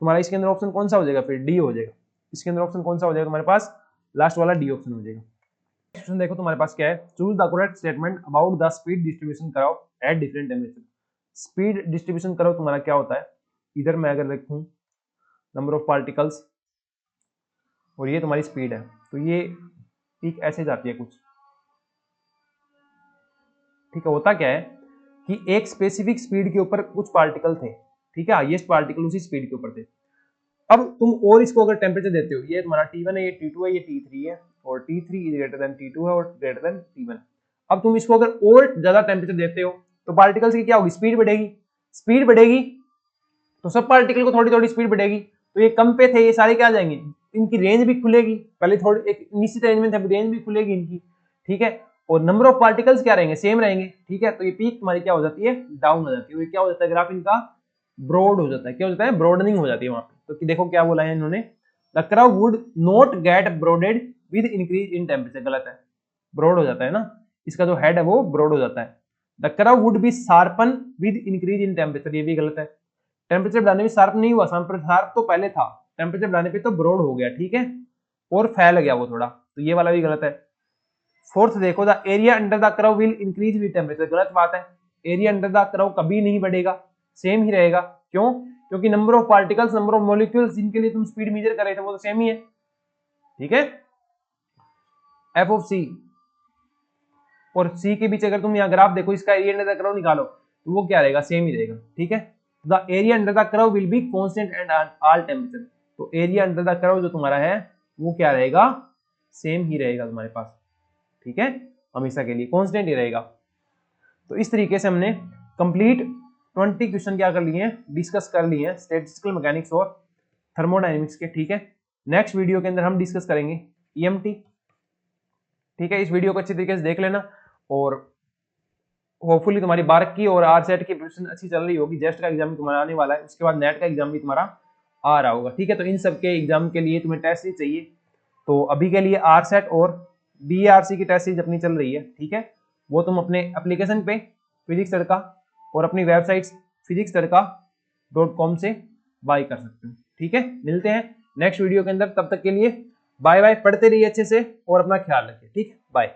तुम्हारा इसके अंदर ऑप्शन कौन सा हो जाएगा, फिर डी हो जाएगा, इसके अंदर ऑप्शन कौन सा हो जाएगा तुम्हारे पास, लास्ट वाला डी ऑप्शन हो जाएगा। क्वेश्चन देखो तुम्हारे पास क्या है, choose the correct statement about the speed distribution curve at different temperature. Speed distribution curve तुम्हारा क्या होता है, इधर मैं अगर लिखूं नंबर ऑफ पार्टिकल्स और ये तुम्हारी स्पीड है, तो ये एक ऐसे जाती है कुछ, ठीक है, होता क्या है कि एक स्पेसिफिक स्पीड के ऊपर कुछ पार्टिकल थे, ठीक है, हाईएस्ट पार्टिकल उसी स्पीड के ऊपर थे, अब तुम और इसको अगर टेम्परेचर देते हो, ये तुम्हारा T1 है, ये T2 है, ये T3 है, और T3 is greater then T2 है और ग्रेटर देन T1, अब तुम इसको अगर और ज्यादा टेम्परेचर देते हो तो पार्टिकल्स की क्या होगी, स्पीड बढ़ेगी, स्पीड बढ़ेगी तो सब पार्टिकल को थोड़ी थोड़ी स्पीड बढ़ेगी, तो ये कम पे थे, ये सारे क्या आ जाएंगे, इनकी रेंज भी खुलेगी, पहले थोड़ी एक निश्चित रेंज में थे, रेंज भी खुलेगी इनकी, ठीक है, और नंबर ऑफ पार्टिकल्स क्या रहेंगे, सेम रहेंगे, ठीक है, तो ये पीक तुम्हारी क्या हो जाती है, डाउन हो जाती है, क्या हो जाता है, ग्राफ इनका ब्रॉड हो जाता है, क्या हो जाता है, ब्रॉडनिंग हो जाती है वहां पे, तो देखो क्या बोला है इन्होंने, the curve would not get broadened with increase in temperature, गलत है, ब्रॉड हो जाता है ना, इसका जो हेड है वो ब्रॉड हो जाता है, the curve would be sharpen with increase in temperature, ये भी गलत है, टेम्परेचर बढ़ाने में शार्प नहीं हुआ, शार्प तो पहले था, टेम्परेचर बढ़ाने पे तो ब्रॉड हो गया, ठीक है, और फैल गया वो थोड़ा, तो ये वाला भी गलत है। फोर्थ देखो, the area under the curve will increase with temperature, गलत बात है, एरिया अंडर द कर्व कभी नहीं बढ़ेगा, सेम ही रहेगा, क्यों, क्योंकि number of particles, number of molecules जिनके लिए तुम स्पीड मेजर कर रहे थे वो तो सेम ही है, ठीक है, एफ ऑफ सी और सी के बीच अगर तुम यहाँ ग्राफ देखो, इसका एरिया अंडर द कर्व निकालो तो वो क्या रहेगा, सेम ही रहेगा, ठीक है, the area under the curve will be constant at all temperature, तो एरिया अंडर द कर्व जो तुम्हारा है वो क्या रहेगा, सेम ही रहेगा तुम्हारे पास, ठीक है, हमेशा के लिए कांस्टेंट ही रहेगा। तो इस तरीके से हमने कंप्लीट 20 क्वेश्चन क्या कर लिए हैं, डिस्कस कर लिए हैं, स्टैटिस्टिकल मैकेनिक्स और थर्मोडायनेमिक्स के, ठीक है, नेक्स्ट वीडियो के अंदर हम डिस्कस करेंगे ईएमटी, ठीक है, इस वीडियो को अच्छी तरीके से देख लेना, और होपफुली तुम्हारी बार्क की और आरसेट की प्रिपरेशन अच्छी चल रही होगी, जेस्ट का एग्जाम भी तुम्हारा आने वाला है, उसके बाद नेट का एग्जाम भी तुम्हारा आ रहा होगा, ठीक है, तो इन सब के एग्जाम के लिए तुम्हें टेस्ट सीरीज चाहिए, तो अभी के लिए आरसेट और बीआरसी की टेस्ट सीरीज अपनी चल रही है, ठीक है, वो तुम अपने एप्लीकेशन पे फिजिक्स तड़का और अपनी वेबसाइट फिजिक्स तड़का.com से बाय कर सकते हो, ठीक है, मिलते हैं नेक्स्ट वीडियो के अंदर, तब तक के लिए बाय बाय, पढ़ते रहिए अच्छे से और अपना ख्याल रखिए, ठीक है, बाय।